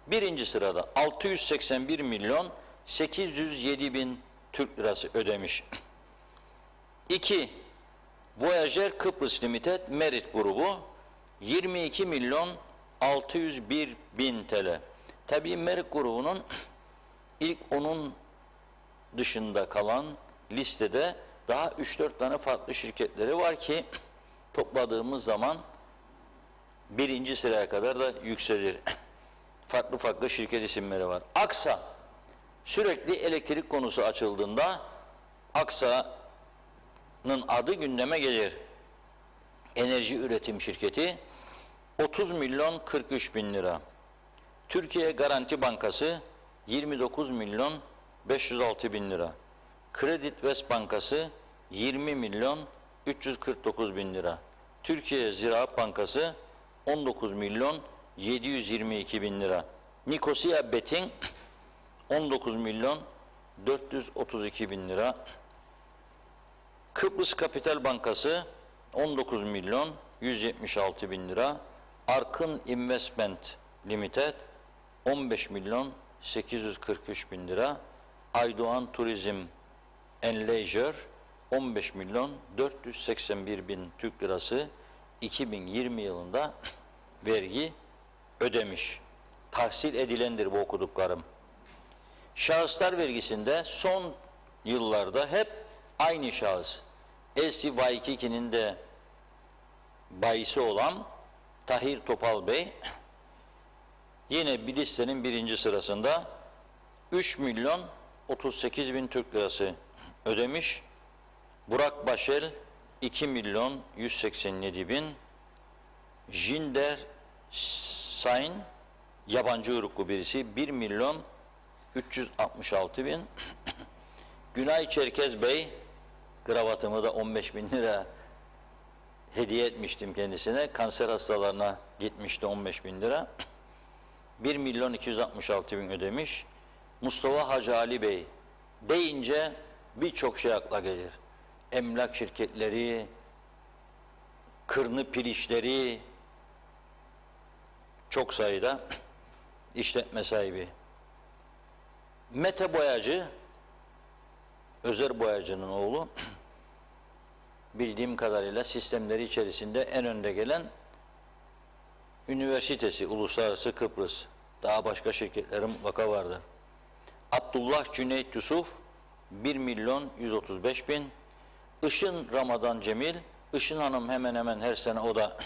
birinci sırada 681 milyon 807 bin Türk lirası ödemiş. 2. Voyager Kıbrıs Limited Merit grubu 22 milyon 601 bin TL. Tabii Merit grubunun ilk onun dışında kalan listede daha 3-4 tane farklı şirketleri var ki topladığımız zaman birinci sıraya kadar da yükselir. Farklı farklı şirket isimleri var. Aksa, sürekli elektrik konusu açıldığında Aksa'nın adı gündeme gelir. Enerji üretim şirketi 30 milyon 43 bin lira. Türkiye Garanti Bankası 29 milyon 506 bin lira. Credit West Bankası 20 milyon 349 bin lira. Türkiye Ziraat Bankası 19 milyon 722 bin lira. Nicosia Betting 19 milyon 432 bin lira. Kıbrıs Kapital Bankası 19 milyon 176 bin lira. Arkın Investment Limited 15 milyon 843 bin lira. Aydoğan Turizm and Leisure 15 milyon 481 bin Türk lirası 2020 yılında vergi ödemiş. Tahsil edilendir bu okuduklarım. Şahıslar vergisinde son yıllarda hep aynı şahıs. LC Waikiki'nin de bayisi olan Tahir Topal Bey yine bir listenin birinci sırasında 3 milyon 38 bin Türk lirası ödemiş. Burak Başel 2 milyon 187 bin. Jinder Sain yabancı uyruklu birisi 1 milyon 366 bin. Günay Çerkez Bey, kravatımı da 15 bin lira hediye etmiştim kendisine. Kanser hastalarına gitmişti 15 bin lira. 1 milyon 266 bin ödemiş. Mustafa Hacı Ali Bey deyince birçok şey akla gelir. Emlak şirketleri, Kırnı Pilişleri, çok sayıda işletme sahibi. Mete Boyacı, Özer Boyacı'nın oğlu, bildiğim kadarıyla sistemleri içerisinde en önde gelen Üniversitesi, Uluslararası Kıbrıs, daha başka şirketlerin mutlaka vardır. Abdullah Cüneyt Yusuf 1.135.000. Işın Ramadan Cemil, Işın Hanım hemen hemen her sene o da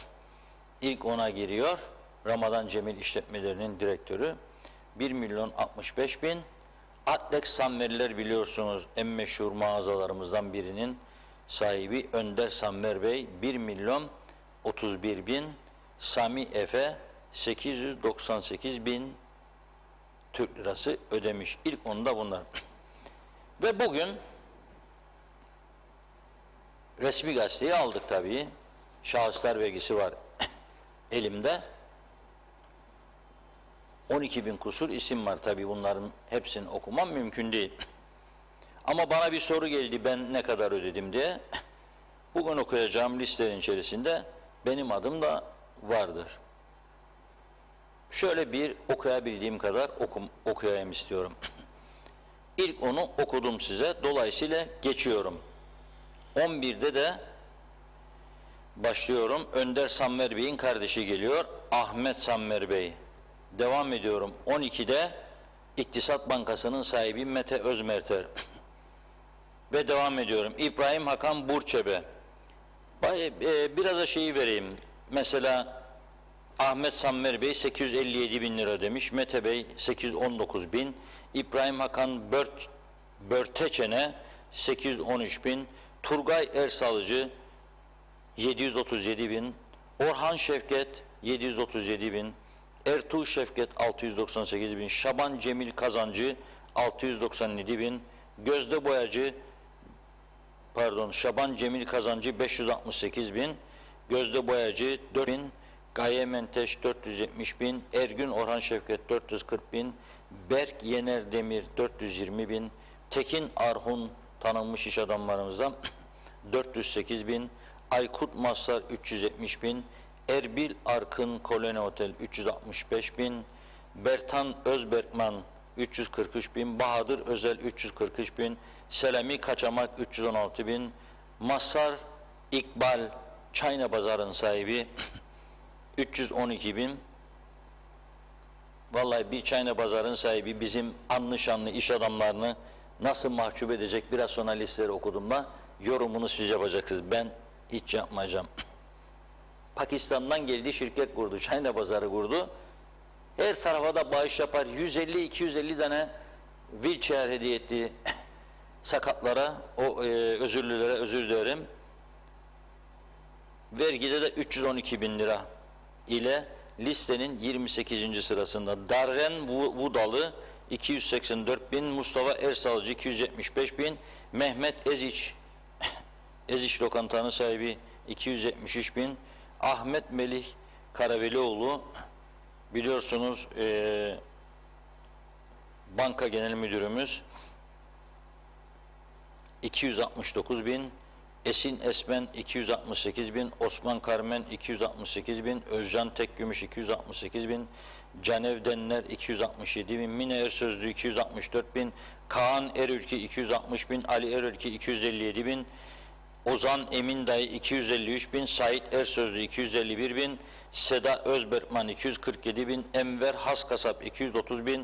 ilk 10'a giriyor. Ramadan Cemil işletmelerinin direktörü 1.065.000. Atlex Samveriler biliyorsunuz en meşhur mağazalarımızdan birinin sahibi Önder Samver Bey 1.031.000. Sami Efe 898.000 Türk lirası ödemiş. İlk onda bunlar. Ve bugün resmi gazeteyi aldık tabii. Şahıslar vergisi var elimde. 12.000 kusur isim var tabii, bunların hepsini okumam mümkün değil. Ama bana bir soru geldi, ben ne kadar ödedim diye. Bugün okuyacağım listelerin içerisinde benim adım da vardır. Şöyle bir okuyabildiğim kadar okuyayım istiyorum. İlk onu okudum size, dolayısıyla geçiyorum. 11'de de başlıyorum. Önder Samver Bey'in kardeşi geliyor, Ahmet Samver Bey. Devam ediyorum. 12'de İktisat Bankası'nın sahibi Mete Özmerter. Ve devam ediyorum. İbrahim Hakan Burçebe. Biraz da şeyi vereyim. Mesela Ahmet Samver Bey 857.000 lira demiş. Mete Bey 819.000. İbrahim Hakan Börteçene 813.000. Turgay Ersalıcı 737.000. Orhan Şevket 737.000. Ertuğ Şevket 698.000. Şaban Cemil Kazancı 697.000. Gözde Boyacı Şaban Cemil Kazancı 568.000. Gözde Boyacı 4.000. Gaye Menteş 470.000. Ergün Orhan Şevket 440.000. Berk Yener Demir 420.000. Tekin Arhun tanınmış iş adamlarımızdan 408.000. Aykut Mazhar 370.000. Erbil Arkın Koloni Otel 365.000. Bertan Özberkman 343.000. Bahadır Özel 343.000. Selami Kaçamak 316.000. Mazhar İkbal Çayna Pazar'ın sahibi 312.000. Vallahi bir Çayna Pazar'ın sahibi bizim anlı şanlı iş adamlarını nasıl mahcup edecek, biraz sonra listeleri okuduğumda yorumunu siz yapacaksınız. Ben hiç yapmayacağım. Pakistan'dan geldi, şirket kurdu, Çayna Pazarı kurdu. Her tarafa da bağış yapar. 150-250 tane wheelchair hediye etti sakatlara, özürlülere, özür dilerim. Vergide de 312.000 lira ile listenin 28. sırasında. Darren Vudalı 284.000, Mustafa Ersalcı 275.000, Mehmet Eziç lokantanın sahibi 273.000, Ahmet Melih Karavelioğlu biliyorsunuz banka genel müdürümüz 269.000, Esin Esmen 268.000, Osman Karmen 268.000, Özcan Tekgümüş 268.000, Canev Denler 267.000, Mine Ersözlü 264.000, Kaan Erülki 260.000, Ali Erülki 257.000, Ozan Emin Dayı 253.000, Sait Ersözlü 251.000, Seda Özberkman 247.000, Enver Haskasap 230.000,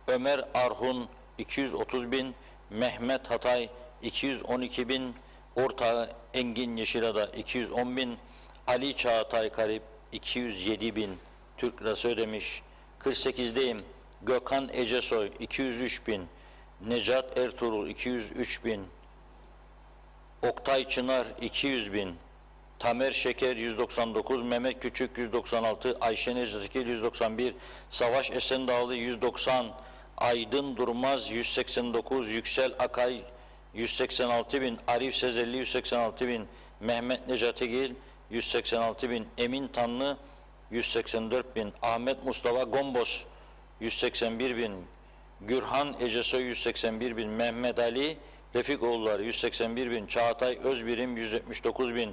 Ömer Arhun 230.000, Mehmet Hatay 212.000, ortağı Engin Yeşilada 210.000, Ali Çağatay Karip 207.000 Türk lirası ödemiş. 48'deyim. Gökhan Ecesoy 203.000, Necat Ertuğrul 203.000, Oktay Çınar 200.000, Tamer Şeker 199, Mehmet Küçük 196, Ayşe Necdetgil 191, Savaş Esendağlı 190, Aydın Durmaz 189, Yüksel Akay 186.000, Arif Sezerli 186.000, Mehmet Necatigil 186.000, Emin Tanlı 184.000, Ahmet Mustafa Gombos 181.000, Gürhan Ecesoy 181.000, Mehmet Ali Refikoğulları 181.000, Çağatay Özbirim 179.000,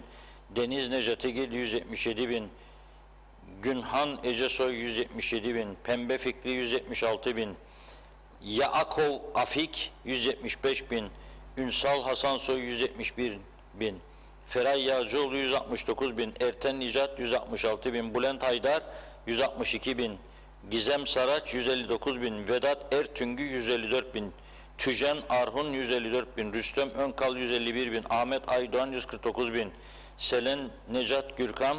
Deniz Necatigil 177.000, Günhan Ecesoy 177.000, Pembe Fikri 176.000, Yaakov Afik 175.000, Ünsal Hasansoy 171.000, Feray Yağcıoğlu 169.000, Erten Nicat 166.000, Bülent Haydar 162 bin, Gizem Saraç 159 bin, Vedat Ertüngü 154 bin, Tüjen Arhun 154 bin, Rüstem Önkal 151 bin, Ahmet Aydoğan 149 bin, Selen Necat Gürkan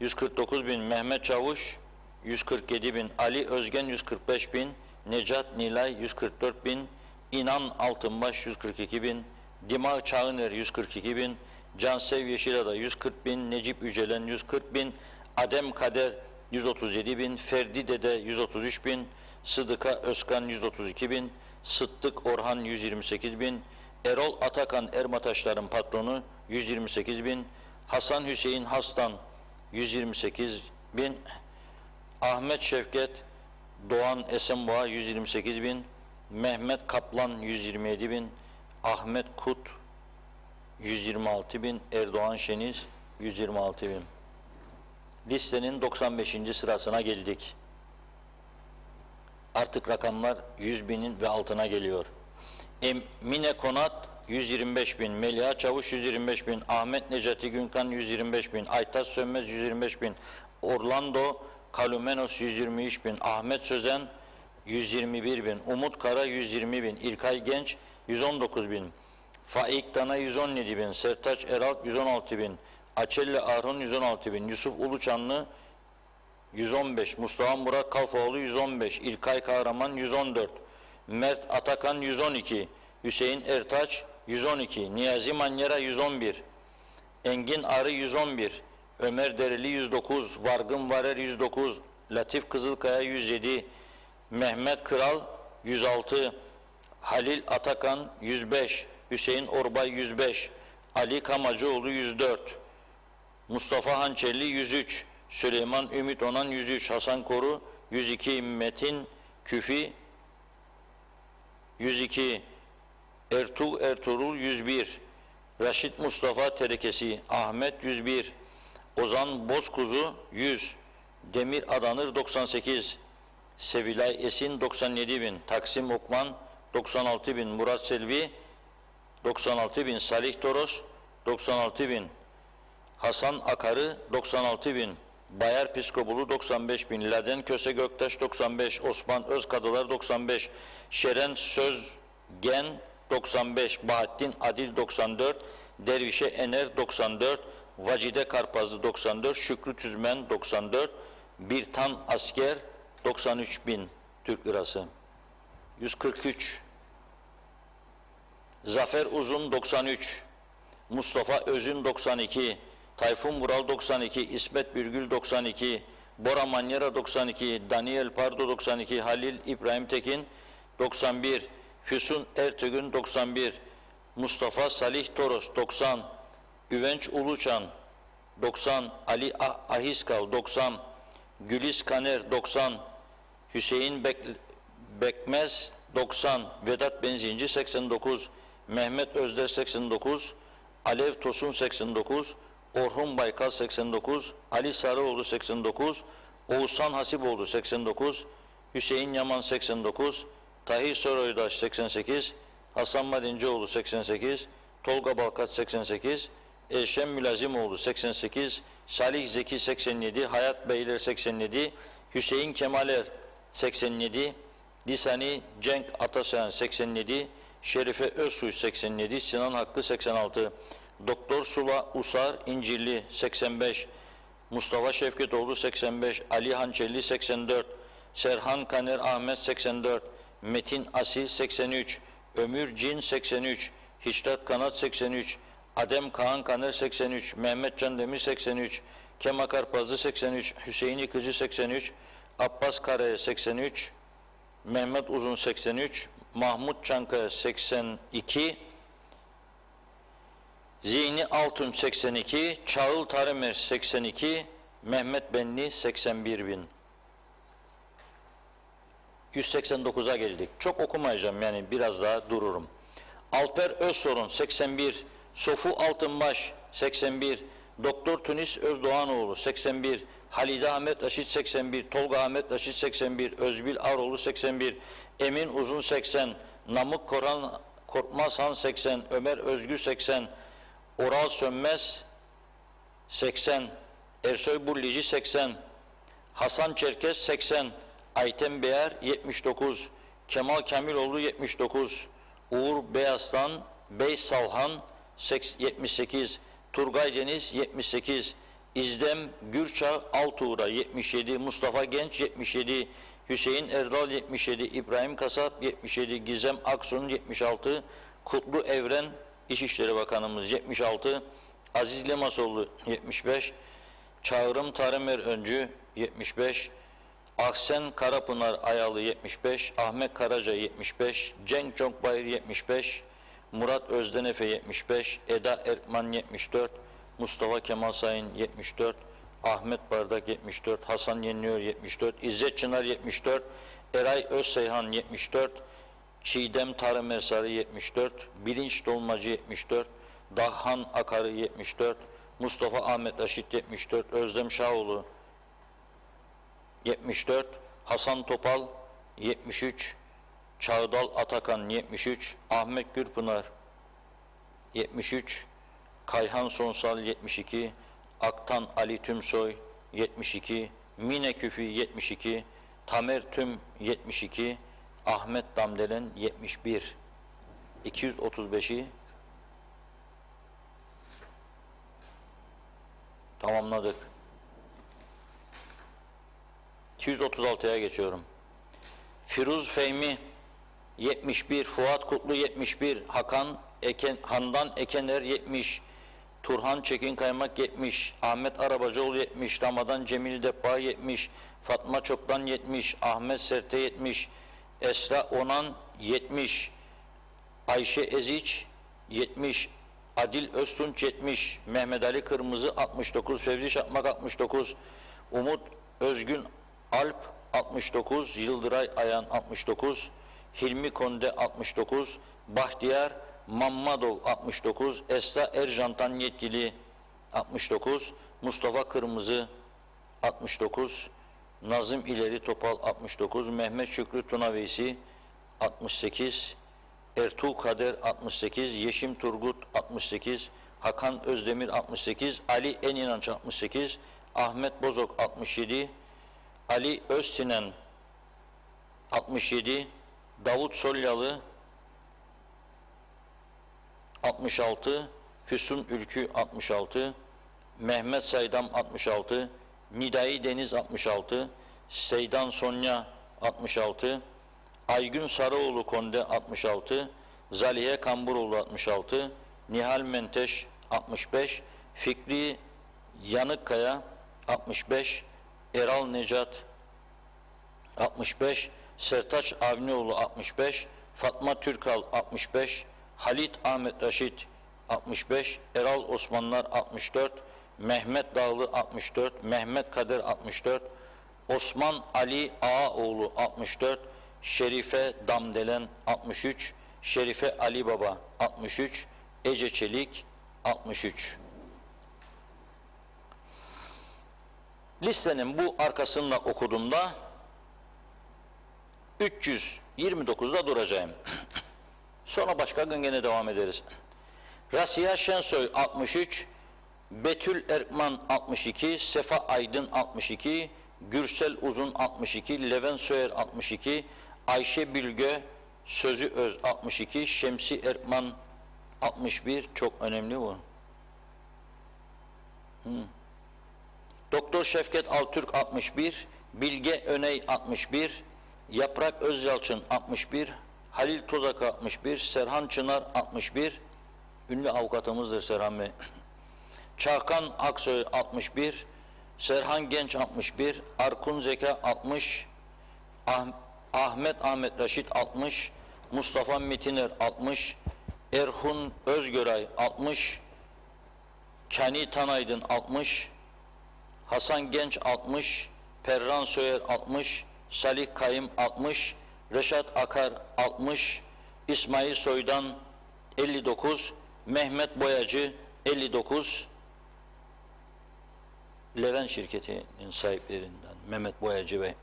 149 bin, Mehmet Çavuş 147 bin, Ali Özgen 145 bin, Necat Nilay 144 bin, İnan Altınbaş 142 bin, Dimağ Çağıner 142 bin, Cansev Yeşilada 140 bin, Necip Yücelen 140 bin, Adem Kader 137 bin, Ferdi Dede 133 bin, Sıdıka Özkan 132 bin, Sıddık Orhan 128 bin, Erol Atakan Ermataşların patronu 128 bin, Hasan Hüseyin Hastan 128 bin, Ahmet Şevket Doğan Esenboğa 128 bin, Mehmet Kaplan 127 bin, Ahmet Kut 126 bin, Erdoğan Şeniz 126 bin. Listenin 95. sırasına geldik. Artık rakamlar 100 binin ve altına geliyor. Emine Konat 125 bin, Meliha Çavuş 125 bin, Ahmet Necati Günkan 125 bin, Aytaç Sönmez 125 bin, Orlando Kalumenos 123 bin, Ahmet Sözen 121 bin, Umut Kara 120 bin, İlkay Genç 119 bin, Faik Dana 117 bin, Sertaç Eralp 116 bin, Açelle Arhun 116 bin, Yusuf Uluçanlı 115, Mustafa Murat Kalfaoğlu 115, İlkay Kahraman 114, Mert Atakan 112, Hüseyin Ertaç 112, Niyazi Manyera 111, Engin Arı 111, Ömer Dereli 109, Vargın Varer 109, Latif Kızılkaya 107, Mehmet Kral 106, Halil Atakan 105, Hüseyin Orbay 105, Ali Kamacıoğlu 104, Mustafa Hançerli 103, Süleyman Ümit Onan 103, Hasan Koru 102, Metin Küfi 102, Ertuğrul 101, Raşit Mustafa Terekesi, Ahmet 101, Ozan Bozkuzu 100, Demir Adanır 98, Sevilay Esin 97 bin, Taksim Okman 96 bin, Murat Selvi 96 bin, Salih Toros 96 bin, Hasan Akarı 96 bin, Bayar Piskobulu 95 bin, Laden Köse Göktaş 95, Osman Özkadılar 95, Şeren Sözgen 95, Bahattin Adil 94, Dervişe Ener 94, Vacide Karpazlı 94, Şükrü Tüzmen 94, Birtan Asker 93 bin Türk lirası. 143, Zafer Uzun 93, Mustafa Özün 92, Tayfun Vural 92, İsmet Bürgül 92, Bora Manyera 92, Daniel Pardo 92, Halil İbrahim Tekin 91, Füsun Ertürk'ün 91, Mustafa Salih Toros 90, Üvenç Uluçan 90, Ali Ahiskal 90, Gülis Kaner 90, Hüseyin Bekmez 90, Vedat Benzinci 89, Mehmet Özder 89, Alev Tosun 89, Orhun Baykal 89, Ali Sarıoğlu 89, Oğuzhan Hasipoğlu 89, Hüseyin Yaman 89, Tahir Soroydaş 88, Hasan Madencioğlu 88, Tolga Balkat 88, Eşrem Mülazimoğlu 88, Salih Zeki 87, Hayat Beyler 87, Hüseyin Kemaler 87, Lisani Cenk Atasayan 87, Şerife Özsuy 87, Sinan Hakkı 86, Doktor Sula Usar İncirli 85, Mustafa Şevketoğlu 85, Ali Hançerli 84, Serhan Kaner Ahmet 84, Metin Asil 83, Ömür Cin 83, Hiçtat Kanat 83, Adem Kaan Kaner 83, Mehmet Can Demir 83, Kemal Karpazlı 83, Hüseyin Yıkıcı 83, Abbas Karaya 83, Mehmet Uzun 83, Mahmut Çankaya 82, Zihni Altun 82, Çağıl Tarimer 82, Mehmet Benli 81 bin. 189'a geldik. Çok okumayacağım, yani biraz daha dururum. Alper Özsorun 81, Sofu Altınbaş 81, Doktor Tunis Özdoğanoğlu 81, Halide Ahmet Aşit 81, Tolga Ahmet Aşit 81, Özbil Aroğlu 81, Emin Uzun 80, Namık Korkmaz Han 80, Ömer Özgür 80, Oral Sönmez 80, Ersoy Bullici 80, Hasan Çerkes 80, Ayten Beyer 79, Kemal Kamiloğlu 79, Uğur Beyaslan, Bey Salhan 78, Turgay Deniz 78, İzdem Gürçağ Altuğra 77, Mustafa Genç 77, Hüseyin Erdal 77, İbrahim Kasap 77, Gizem Aksun 76, Kutlu Evren İçişleri Bakanımız 76, Aziz Lemasoğlu 75, Çağrım Taramer Öncü 75, Ahsen Karapınar Ayalı 75, Ahmet Karaca 75, Cenk Conkbayır 75, Murat Özdenefe 75, Eda Erkman 74, Mustafa Kemal Sayın 74, Ahmet Bardak 74, Hasan Yeniliyor 74, İzzet Çınar 74, Eray Özseyhan 74, Çiğdem Tarımer Sarı 74, Bilinç Dolmacı 74, Dahhan Akarı 74, Mustafa Ahmet Raşit 74, Özlem Şahoğlu 74, Hasan Topal 73, Çağdal Atakan 73, Ahmet Gürpınar 73, Kayhan Sonsal 72, Aktan Ali Tümsoy 72, Mine Küfi 72, Tamer Tüm 72, Ahmet Damdelen 71, 235'i tamamladık. 236'ya geçiyorum. Firuz Fehmi 71, Fuat Kutlu 71, Handan Ekener 70, Turhan Çekin Kaymak 70, Ahmet Arabacıoğlu 70, Ramazan Cemil Deppa 70, Fatma Çoktan 70, Ahmet Serte 70, Esra Onan 70, Ayşe Eziç 70, Adil Öztunç 70, Mehmet Ali Kırmızı 69, Fevzi Şapmak 69, Umut Özgün Alp 69, Yıldıray Ayan 69, Hilmi Konde 69, Bahtiyar Mammadov 69, Esra Erjantan Yetkili 69, Mustafa Kırmızı 69, Nazım İleri Topal 69, Mehmet Şükrü Tunaveysi 68, Ertuğ Kader 68, Yeşim Turgut 68, Hakan Özdemir 68, Ali Eninanç 68, Ahmet Bozok 67, Ali Öztinen 67, Davut Solyalı 66, Füsun Ülkü 66, Mehmet Saydam 66, Nidai Deniz 66, Seydan Sonya 66, Aygün Sarıoğlu Konde 66, Zalihe Kamburoğlu 66, Nihal Menteş 65, Fikri Yanıkkaya 65, Eral Necat 65, Sertaç Avnioğlu 65, Fatma Türkal 65, Halit Ahmet Raşit 65, Eral Osmanlar 64, Mehmet Dağlı 64, Mehmet Kader 64, Osman Ali Ağaoğlu 64, Şerife Damdelen 63, Şerife Ali Baba 63, Ece Çelik 63. Listenin bu arkasında okuduğumda 329'da duracağım. Sonra başka gün gene devam ederiz. Rasiya Şensoy 63, Betül Erkman 62, Sefa Aydın 62, Gürsel Uzun 62, Levent Söyer 62, Ayşe Bilge Sözü Öz 62, Şemsi Erkman 61, çok önemli bu. Doktor Şevket Altürk 61, Bilge Öney 61, Yaprak Özyalçın 61, Halil Tozak 61, Serhan Çınar 61, ünlü avukatımızdır Serhan Bey. Çağkan Aksoy 61, Serhan Genç 61, Arkun Zeka 60, Ahmet Raşit 60, Mustafa Mitiner 60, Erhun Özgöray 60, Kani Tanaydın 60, Hasan Genç 60, Perran Söyer 60, Salih Kayım 60, Reşat Akar 60, İsmail Soydan 59, Mehmet Boyacı 59, Levent şirketinin sahiplerinden Mehmet Boyacı Bey.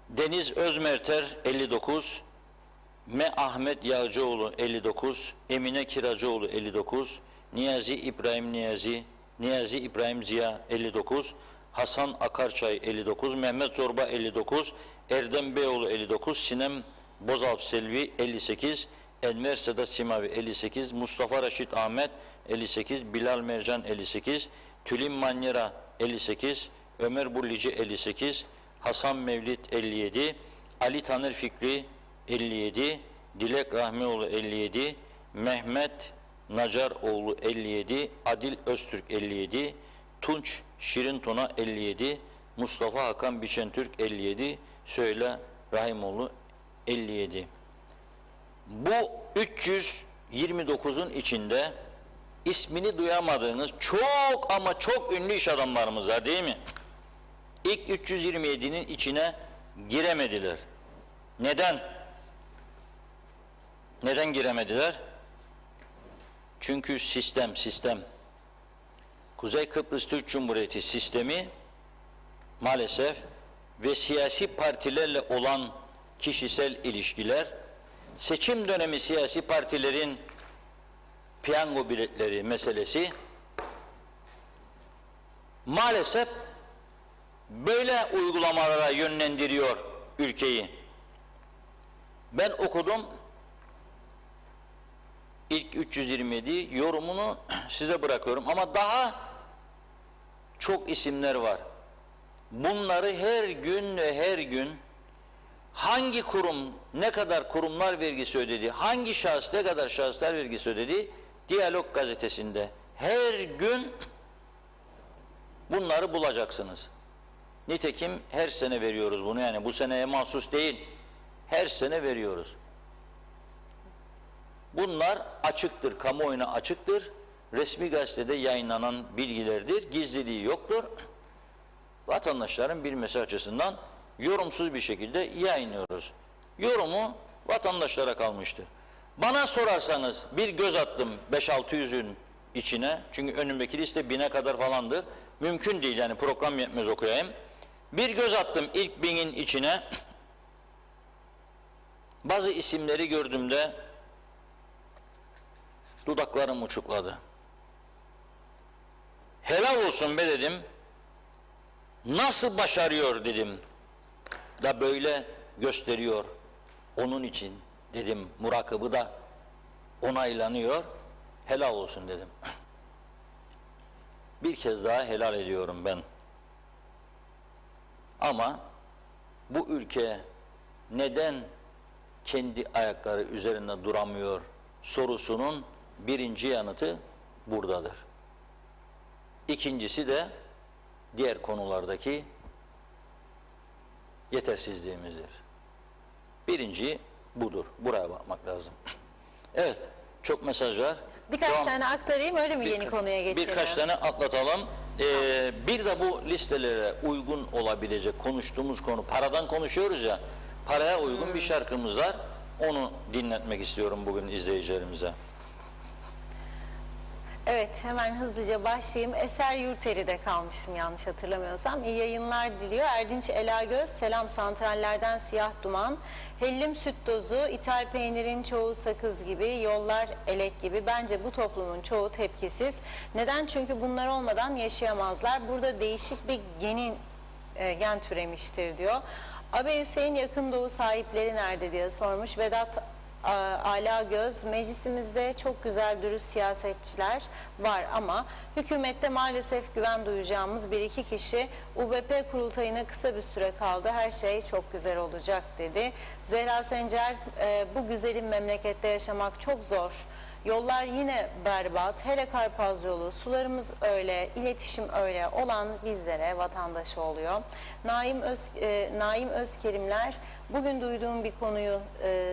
Deniz Özmerter 59, Ahmet Yağcıoğlu 59, Emine Kiracıoğlu 59, Niyazi İbrahim Niyazi Niyazi İbrahim Ziya 59, Hasan Akarçay 59, Mehmet Zorba 59, Erdem Beyoğlu 59, Sinem Bozalp Selvi 58, Enver Sedat Simavi 58, Mustafa Reşit Ahmet 58, Bilal Mercan 58, Tülin Manyera 58, Ömer Bullici 58, Hasan Mevlid 57, Ali Taner Fikri 57, Dilek Rahmioğlu 57, Mehmet Nacaroğlu 57, Adil Öztürk 57, Tunç Şirintona 57, Mustafa Hakan Biçentürk 57, Söyle Rahimoğlu 57. Bu 329'un içinde ismini duyamadığınız çok ama çok ünlü iş adamlarımız var, değil mi? İlk 327'nin içine giremediler. Neden? Neden giremediler? Çünkü sistem, Kuzey Kıbrıs Türk Cumhuriyeti sistemi maalesef ve siyasi partilerle olan kişisel ilişkiler, seçim dönemi siyasi partilerin piyango biletleri meselesi maalesef böyle uygulamalara yönlendiriyor ülkeyi. Ben okudum. İlk 327 yorumunu size bırakıyorum ama daha çok isimler var. Bunları her gün hangi kurum ne kadar kurumlar vergisi ödedi, hangi şahıs ne kadar şahıslar vergisi ödedi, Diyalog gazetesinde her gün bunları bulacaksınız. Nitekim her sene veriyoruz bunu, yani bu seneye mahsus değil, her sene veriyoruz. Bunlar açıktır, kamuoyuna açıktır, resmi gazetede yayınlanan bilgilerdir, gizliliği yoktur. Vatandaşların bilmesi açısından yorumsuz bir şekilde yayınlıyoruz. Yorumu vatandaşlara kalmıştır. Bana sorarsanız bir göz attım 5-600'ün içine, çünkü önümdeki liste 1000'e kadar falandır. Mümkün değil, yani program yetmez okuyayım. Bir göz attım ilk 1000'in içine. Bazı isimleri gördüğümde dudaklarım uçukladı. Helal olsun be dedim. Nasıl başarıyor dedim. Da böyle gösteriyor. Onun için dedim, murakabı da onaylanıyor. Helal olsun dedim. Bir kez daha helal ediyorum ben. Ama bu ülke neden kendi ayakları üzerinde duramıyor sorusunun birinci yanıtı buradadır. İkincisi de diğer konulardaki yetersizliğimizdir. Birinci budur. Buraya bakmak lazım. Evet, çok mesaj var. Birkaç tane aktarayım, öyle mi yeni konuya geçelim? Birkaç tane atlatalım. Bir de bu listelere uygun olabilecek konuştuğumuz konu, paradan konuşuyoruz ya, paraya uygun bir şarkımız var. Onu dinletmek istiyorum bugün izleyicilerimize. Evet, hemen hızlıca başlayayım. Eser Yurteri'de kalmıştım yanlış hatırlamıyorsam. İyi yayınlar diliyor. Erdinç Elagöz, selam santrallerden siyah duman. Hellim süt dozu, ithal peynirin çoğu sakız gibi, yollar elek gibi. Bence bu toplumun çoğu tepkisiz. Neden? Çünkü bunlar olmadan yaşayamazlar. Burada değişik bir gen türemiştir diyor. Abi Hüseyin, yakın doğu sahipleri nerede diye sormuş. Vedat Ala Göz, meclisimizde çok güzel dürüst siyasetçiler var ama hükümette maalesef güven duyacağımız bir iki kişi. UBP kurultayına kısa bir süre kaldı, her şey çok güzel olacak dedi. Zehra Sencer, bu güzelim memlekette yaşamak çok zor. Yollar yine berbat, hele Karpaz yolu, sularımız öyle, iletişim öyle olan bizlere vatandaş oluyor. Naim Özkerimler, bugün duyduğum bir konuyu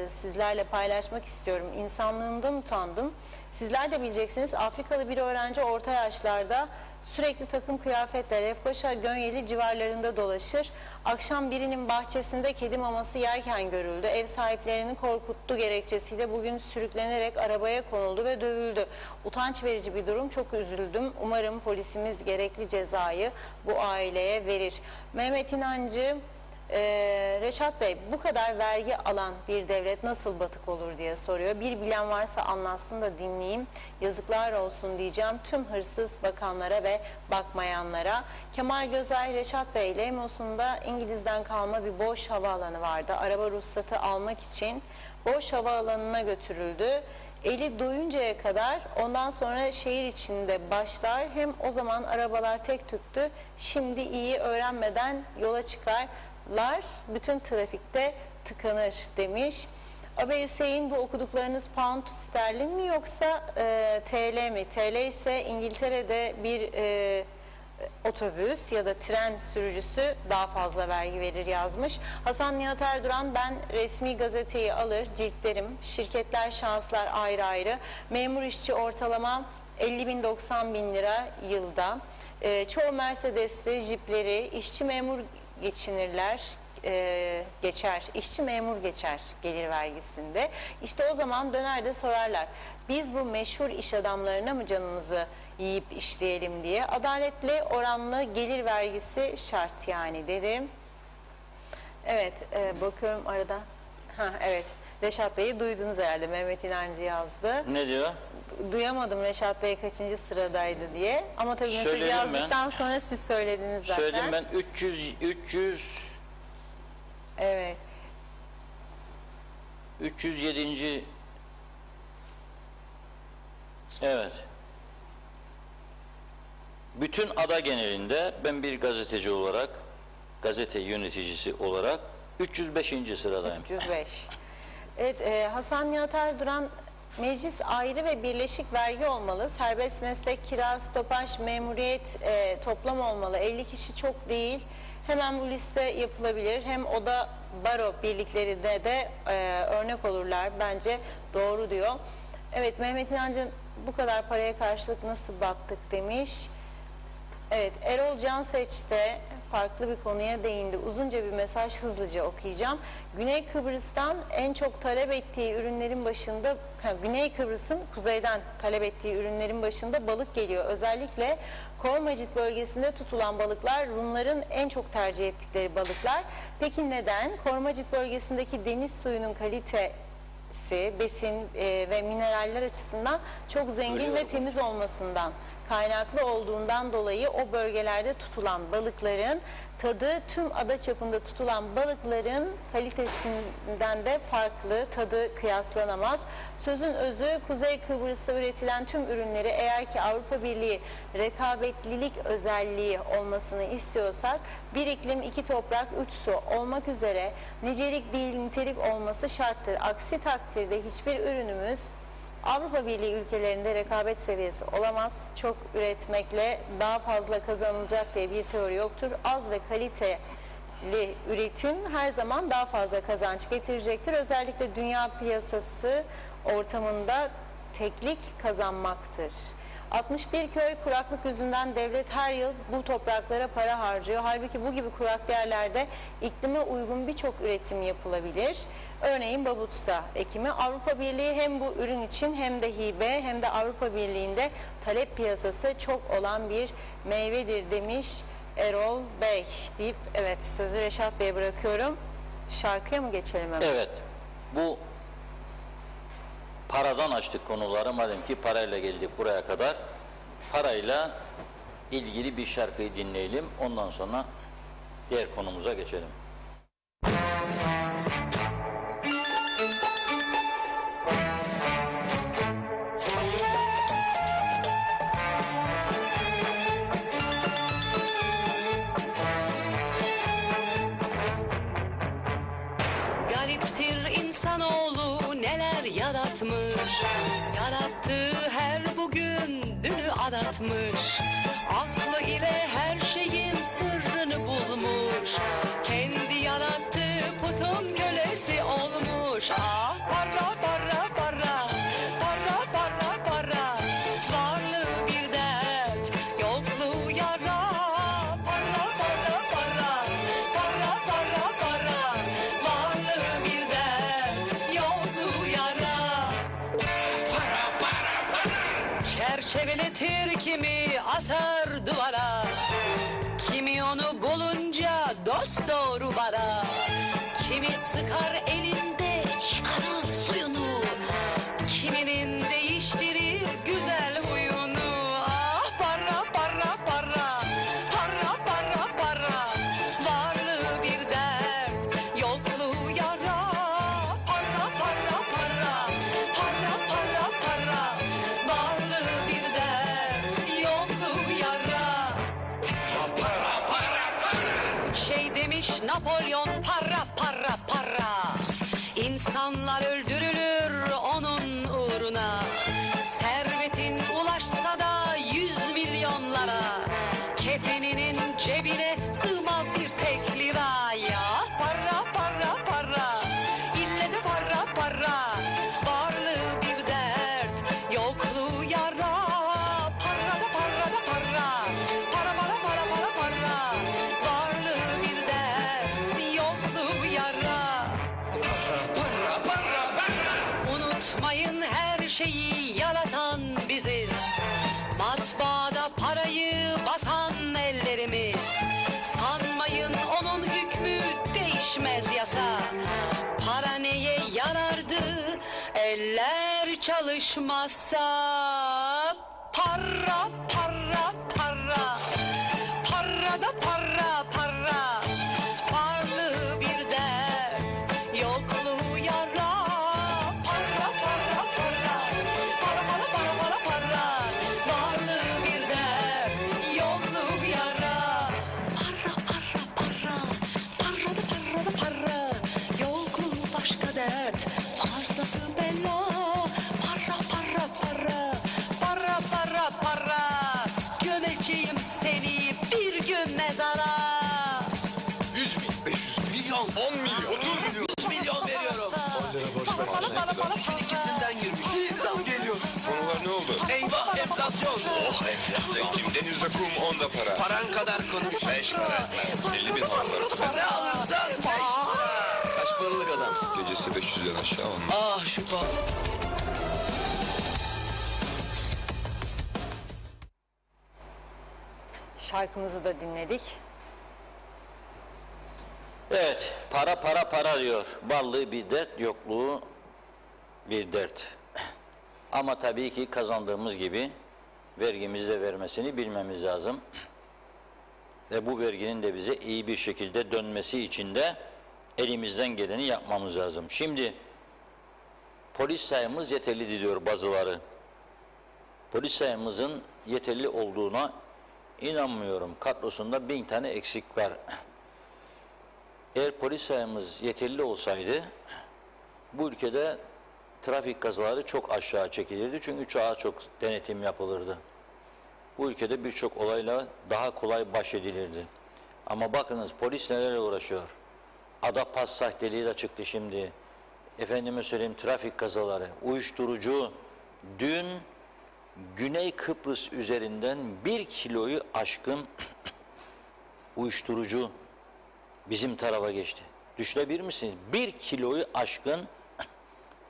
sizlerle paylaşmak istiyorum. İnsanlığımdan utandım. Sizler de bileceksiniz, Afrikalı bir öğrenci orta yaşlarda sürekli takım kıyafetle Lefkoşa, Gönyeli civarlarında dolaşır. Akşam birinin bahçesinde kedi maması yerken görüldü. Ev sahiplerini korkuttu gerekçesiyle bugün sürüklenerek arabaya konuldu ve dövüldü. Utanç verici bir durum, çok üzüldüm. Umarım polisimiz gerekli cezayı bu aileye verir. Mehmet İnancı, Reşat Bey, bu kadar vergi alan bir devlet nasıl batık olur diye soruyor. Bir bilen varsa anlatsın da dinleyeyim. Yazıklar olsun diyeceğim tüm hırsız bakanlara ve bakmayanlara. Kemal Gözay, Reşat Bey, Lemos'unda İngiliz'den kalma bir boş havaalanı vardı. Araba ruhsatı almak için boş havaalanına götürüldü. Eli doyuncaya kadar, ondan sonra şehir içinde başlar. Hem o zaman arabalar tek tüktü. Şimdi iyi öğrenmeden yola çıkarlar. Bütün trafikte tıkanır demiş. Abi Hüseyin, bu okuduklarınız pound sterlin mi yoksa TL mi? TL ise İngiltere'de bir otobüs ya da tren sürücüsü daha fazla vergi verir yazmış. Hasan Nihat Erduran, ben resmi gazeteyi alır ciltlerim, şirketler şahıslar ayrı ayrı, memur işçi ortalama 50.000 bin lira yılda, çoğu Mercedes'te jipleri, işçi memur geçinirler, geçer, işçi memur geçer gelir vergisinde. İşte o zaman döner de sorarlar, biz bu meşhur iş adamlarına mı canımızı yiyip işleyelim diye. Adaletli oranlı gelir vergisi şart yani dedim. Evet, bakıyorum arada. Evet, Reşat Bey'i duydunuz herhalde. Mehmet İnancı yazdı. Ne diyor? Duyamadım Reşat Bey kaçıncı sıradaydı diye. Ama tabii mesajı yazdıktan sonra siz söylediniz zaten. Söyledim ben 300 Evet. 307. Evet. Bütün ada genelinde ben bir gazeteci olarak, gazete yöneticisi olarak 305. sıradayım. 305. Evet, Hasan Nihat Erduran, meclis ayrı ve birleşik vergi olmalı. Serbest meslek, kira, stopaj, memuriyet toplam olmalı. 50 kişi çok değil. Hemen bu liste yapılabilir. Hem oda baro birliklerinde de örnek olurlar. Bence doğru diyor. Evet, Mehmet İnancı, bu kadar paraya karşılık nasıl baktık demiş. Evet, Erol Canseç de farklı bir konuya değindi. Uzunca bir mesaj, hızlıca okuyacağım. Güney Kıbrıs'tan en çok talep ettiği ürünlerin başında, Güney Kıbrıs'ın kuzeyden talep ettiği ürünlerin başında balık geliyor. Özellikle Kormacit bölgesinde tutulan balıklar Rumların en çok tercih ettikleri balıklar. Peki neden? Kormacit bölgesindeki deniz suyunun kalitesi, besin ve mineraller açısından çok zengin ve temiz olmasından kaynaklı olduğundan dolayı o bölgelerde tutulan balıkların tadı tüm ada çapında tutulan balıkların kalitesinden de farklı, tadı kıyaslanamaz. Sözün özü, Kuzey Kıbrıs'ta üretilen tüm ürünleri eğer ki Avrupa Birliği rekabetlilik özelliği olmasını istiyorsak bir iklim, iki toprak, üç su olmak üzere nicelik değil nitelik olması şarttır. Aksi takdirde hiçbir ürünümüz Avrupa Birliği ülkelerinde rekabet seviyesi olamaz. Çok üretmekle daha fazla kazanılacak diye bir teori yoktur. Az ve kaliteli üretim her zaman daha fazla kazanç getirecektir. Özellikle dünya piyasası ortamında teklik kazanmaktır. 61 köy kuraklık yüzünden devlet her yıl bu topraklara para harcıyor. Halbuki bu gibi kurak yerlerde iklime uygun birçok üretim yapılabilir. Örneğin babutsa ekimi. Avrupa Birliği hem bu ürün için hem de hibe hem de Avrupa Birliği'nde talep piyasası çok olan bir meyvedir demiş Erol Bey deyip, evet, sözü Reşat Bey'e bırakıyorum. Şarkıya mı geçelim hemen? Evet. Bu paradan açtık konuları, madem ki parayla geldik buraya kadar. Parayla ilgili bir şarkıyı dinleyelim. Ondan sonra diğer konumuza geçelim. Gariptir insanoğlu neler yaratmış, yarattığı her bugün dünü aratmış. Aklı ile her şeyin sırrını bulmuş, kendi yarattığı putun kölesi olmuş. Ah para para para, para para para, varlığı bir dert, yokluğu yara. Para para para, para para para, varlığı bir dert, yokluğu yara. Çerçeveletir kimi asar duvara, kimi onu bulunca dost doğru bara. kimi sıkar elinde çıkarır suyunu, kiminin değiştirir güzel huyunu. Ah para para para, para para para, varlığı bir dert, yokluğu yara. Para para para, para para para, varlığı bir dert, yokluğu yara. Şey demiş Napolyon, para para para, İnsanlar öldürülür onun uğruna. Servetin ulaşsa da 100 milyonlara, kefeninin cebine sığmaz bir tek lira. Ya para para para, ille de para para, varlığı bir dert, yokluğu yara. Para da para da para, para para para para para, varlığı bir dert, yokluğu yara. Unutmayın her şeyi yaratan biziz. Matbaada parayı basan ellerimiz. Sanmayın onun hükmü değişmez yasa. Para neye yarardı eller çalışmazsa? Para para para, para da para para, varlığı bir dert, yokluğu yara. Para para para, para para para para para, varlığı bir dert, yokluğu yara. Para para para, para da para da para, yokluğu başka dert, fazlası bela. Para para para, para para para, gömeceğim seni bir gün mezara. 100 bin, 500 milyon, 10 milyon, 30 milyon, 100 milyon veriyorum. 10 lira borç versene. Üçün ikisinden yürümüş. Zam geliyor. Konular ne oldu? Eyvah enflasyon. Oh enflasyon kim? Denizde kum onda para. Paran kadar konuş. 5 para etmez. 50 bin hasarı. Ne alırsan 5 lira. Kaç paralık adamsın? Gecesi 500'den aşağı olmaz. Ah şu pa. Şarkımızı da dinledik. Evet, para para para diyor. Varlığı bir dert, yokluğu bir dert. Ama tabii ki kazandığımız gibi vergimizi de vermesini bilmemiz lazım. Ve bu verginin de bize iyi bir şekilde dönmesi için de elimizden geleni yapmamız lazım. Şimdi polis sayımız yeterli diyor bazıları. Polis sayımızın yeterli olduğuna inanmıyorum. Kadrosunda 1000 tane eksik var. Eğer polis sayımız yeterli olsaydı bu ülkede trafik kazaları çok aşağı çekilirdi. Çünkü daha çok denetim yapılırdı. Bu ülkede birçok olayla daha kolay baş edilirdi. Ama bakınız polis nelerle uğraşıyor. Adapas sahteliği de çıktı şimdi. Efendime söyleyeyim trafik kazaları, uyuşturucu. Dün Güney Kıbrıs üzerinden 1 kiloyu aşkın uyuşturucu bizim tarafa geçti. Düşünebilir misiniz? 1 kiloyu aşkın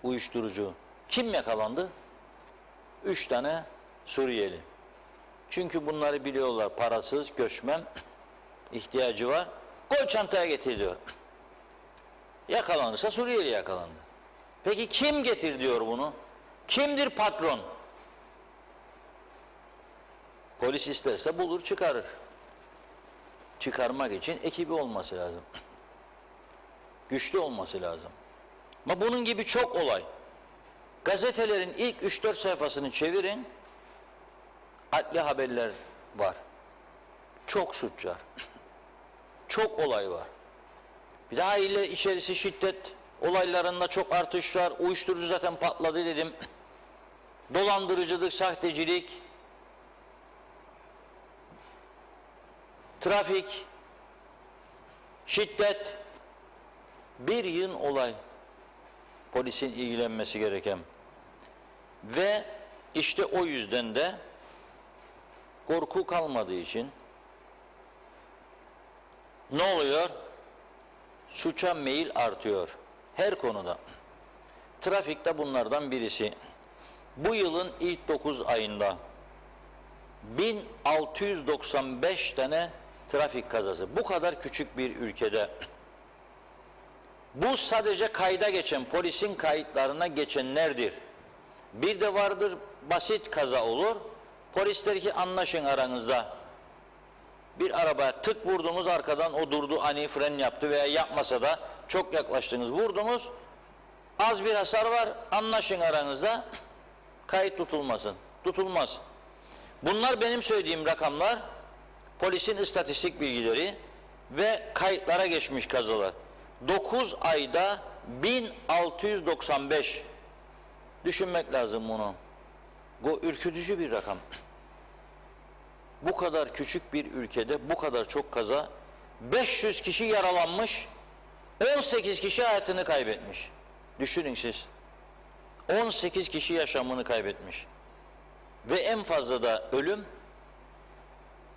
uyuşturucu. Kim yakalandı? 3 tane Suriyeli. Çünkü bunları biliyorlar, parasız, göçmen, ihtiyacı var. Koy çantaya getir diyor. Yakalanırsa Suriyeli yakalandı. Peki kim getir diyor bunu? Kimdir patron? Polis isterse bulur çıkarır. Çıkarmak için ekibi olması lazım. Güçlü olması lazım. Ama bunun gibi çok olay. Gazetelerin ilk 3-4 sayfasını çevirin. Adli haberler var. Çok suç var. Çok olay var. Bir daha ile içerisi şiddet olaylarında çok artış var. Uyuşturucu zaten patladı dedim. Dolandırıcılık, sahtecilik, trafik, şiddet, bir yığın olay polisin ilgilenmesi gereken. Ve işte o yüzden de korku kalmadığı için ne oluyor? Suça meyil artıyor. Her konuda. Trafikte bunlardan birisi. Bu yılın ilk 9 ayında 1695 tane trafik kazası. Bu kadar küçük bir ülkede Bu sadece kayda geçen, polisin kayıtlarına geçenlerdir. Bir de vardır, basit kaza olur. Polis der ki anlaşın aranızda. Bir arabaya tık vurdunuz, arkadan o durdu, ani fren yaptı veya yapmasa da çok yaklaştınız, vurdunuz. Az bir hasar var, anlaşın aranızda. Kayıt tutulmasın. Tutulmaz. Bunlar benim söylediğim rakamlar, polisin istatistik bilgileri ve kayıtlara geçmiş kazalar. 9 ayda 1695. Düşünmek lazım bunu. Bu ürkütücü bir rakam. Bu kadar küçük bir ülkede bu kadar çok kaza, 500 kişi yaralanmış, 18 kişi hayatını kaybetmiş. Düşünün siz. 18 kişi yaşamını kaybetmiş. Ve en fazla da ölüm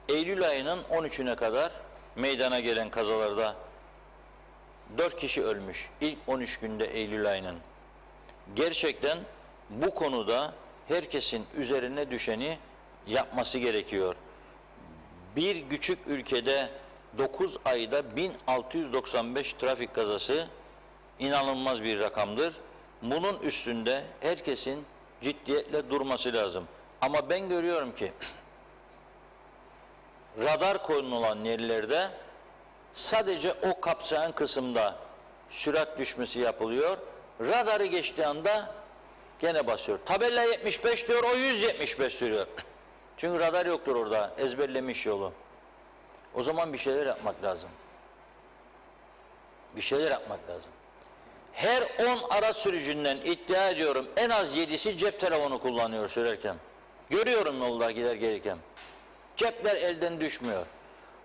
Eylül ayının 13'üne kadar meydana gelen kazalarda 4 kişi ölmüş. İlk 13 günde Eylül ayının. Gerçekten bu konuda herkesin üzerine düşeni yapması gerekiyor. Bir küçük ülkede 9 ayda 1695 trafik kazası inanılmaz bir rakamdır. Bunun üstünde herkesin ciddiyetle durması lazım. Ama ben görüyorum ki radar konulan yerlerde sadece o kapsayan kısımda sürat düşmesi yapılıyor. Radarı geçtiği anda gene basıyor. Tabela 75 diyor, o 175 sürüyor. Çünkü radar yoktur orada, ezberlemiş yolu. O zaman bir şeyler yapmak lazım. Bir şeyler yapmak lazım. Her 10 araç sürücünden iddia ediyorum en az 7'si cep telefonu kullanıyor sürerken. Görüyorum yolda gider gelirken. Cepler elden düşmüyor.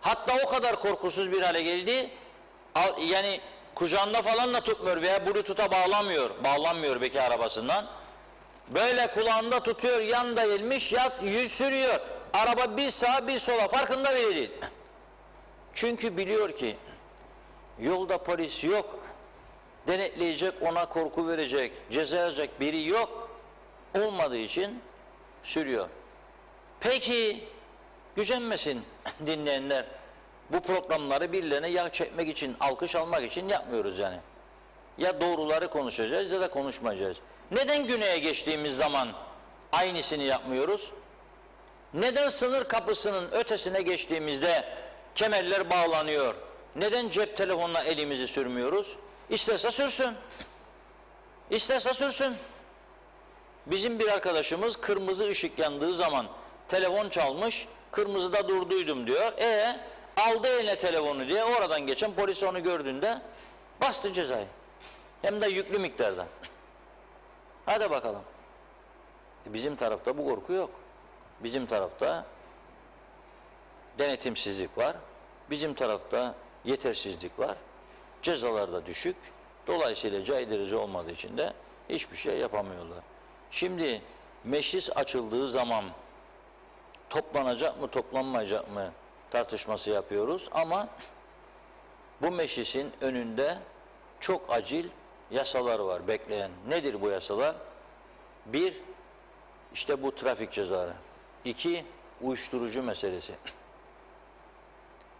Hatta o kadar korkusuz bir hale geldi. Yani kucağında falan da tutmuyor veya Bluetooth'a bağlamıyor. Bağlanmıyor belki arabasından. Böyle kulağında tutuyor, yanda eğilmiş, yüz sürüyor. Araba bir sağa bir sola, farkında bile değil. Çünkü biliyor ki yolda polis yok. Denetleyecek, ona korku verecek, ceza yazacak biri yok. Olmadığı için sürüyor. Peki gücenmesin dinleyenler. Bu programları birilerine yağ çekmek için, alkış almak için yapmıyoruz yani. Ya doğruları konuşacağız ya da konuşmayacağız. Neden güneye geçtiğimiz zaman aynısını yapmıyoruz? Neden sınır kapısının ötesine geçtiğimizde kemerler bağlanıyor? Neden cep telefonla elimizi sürmüyoruz? İsterse sürsün. İsterse sürsün. Bizim bir arkadaşımız kırmızı ışık yandığı zaman telefon çalmış, kırmızıda durduydum diyor. Aldı eline telefonu diye oradan geçen polis onu gördüğünde bastı cezayı. Hem de yüklü miktarda. Hadi bakalım. Bizim tarafta bu korku yok. Bizim tarafta denetimsizlik var. Bizim tarafta yetersizlik var. Cezalar da düşük. Dolayısıyla caydırıcı olmadığı için de hiçbir şey yapamıyorlar. Şimdi meclis açıldığı zaman toplanacak mı toplanmayacak mı tartışması yapıyoruz ama bu meclisin önünde çok acil yasalar var bekleyen. Nedir bu yasalar? 1, işte bu trafik cezaları. 2, uyuşturucu meselesi.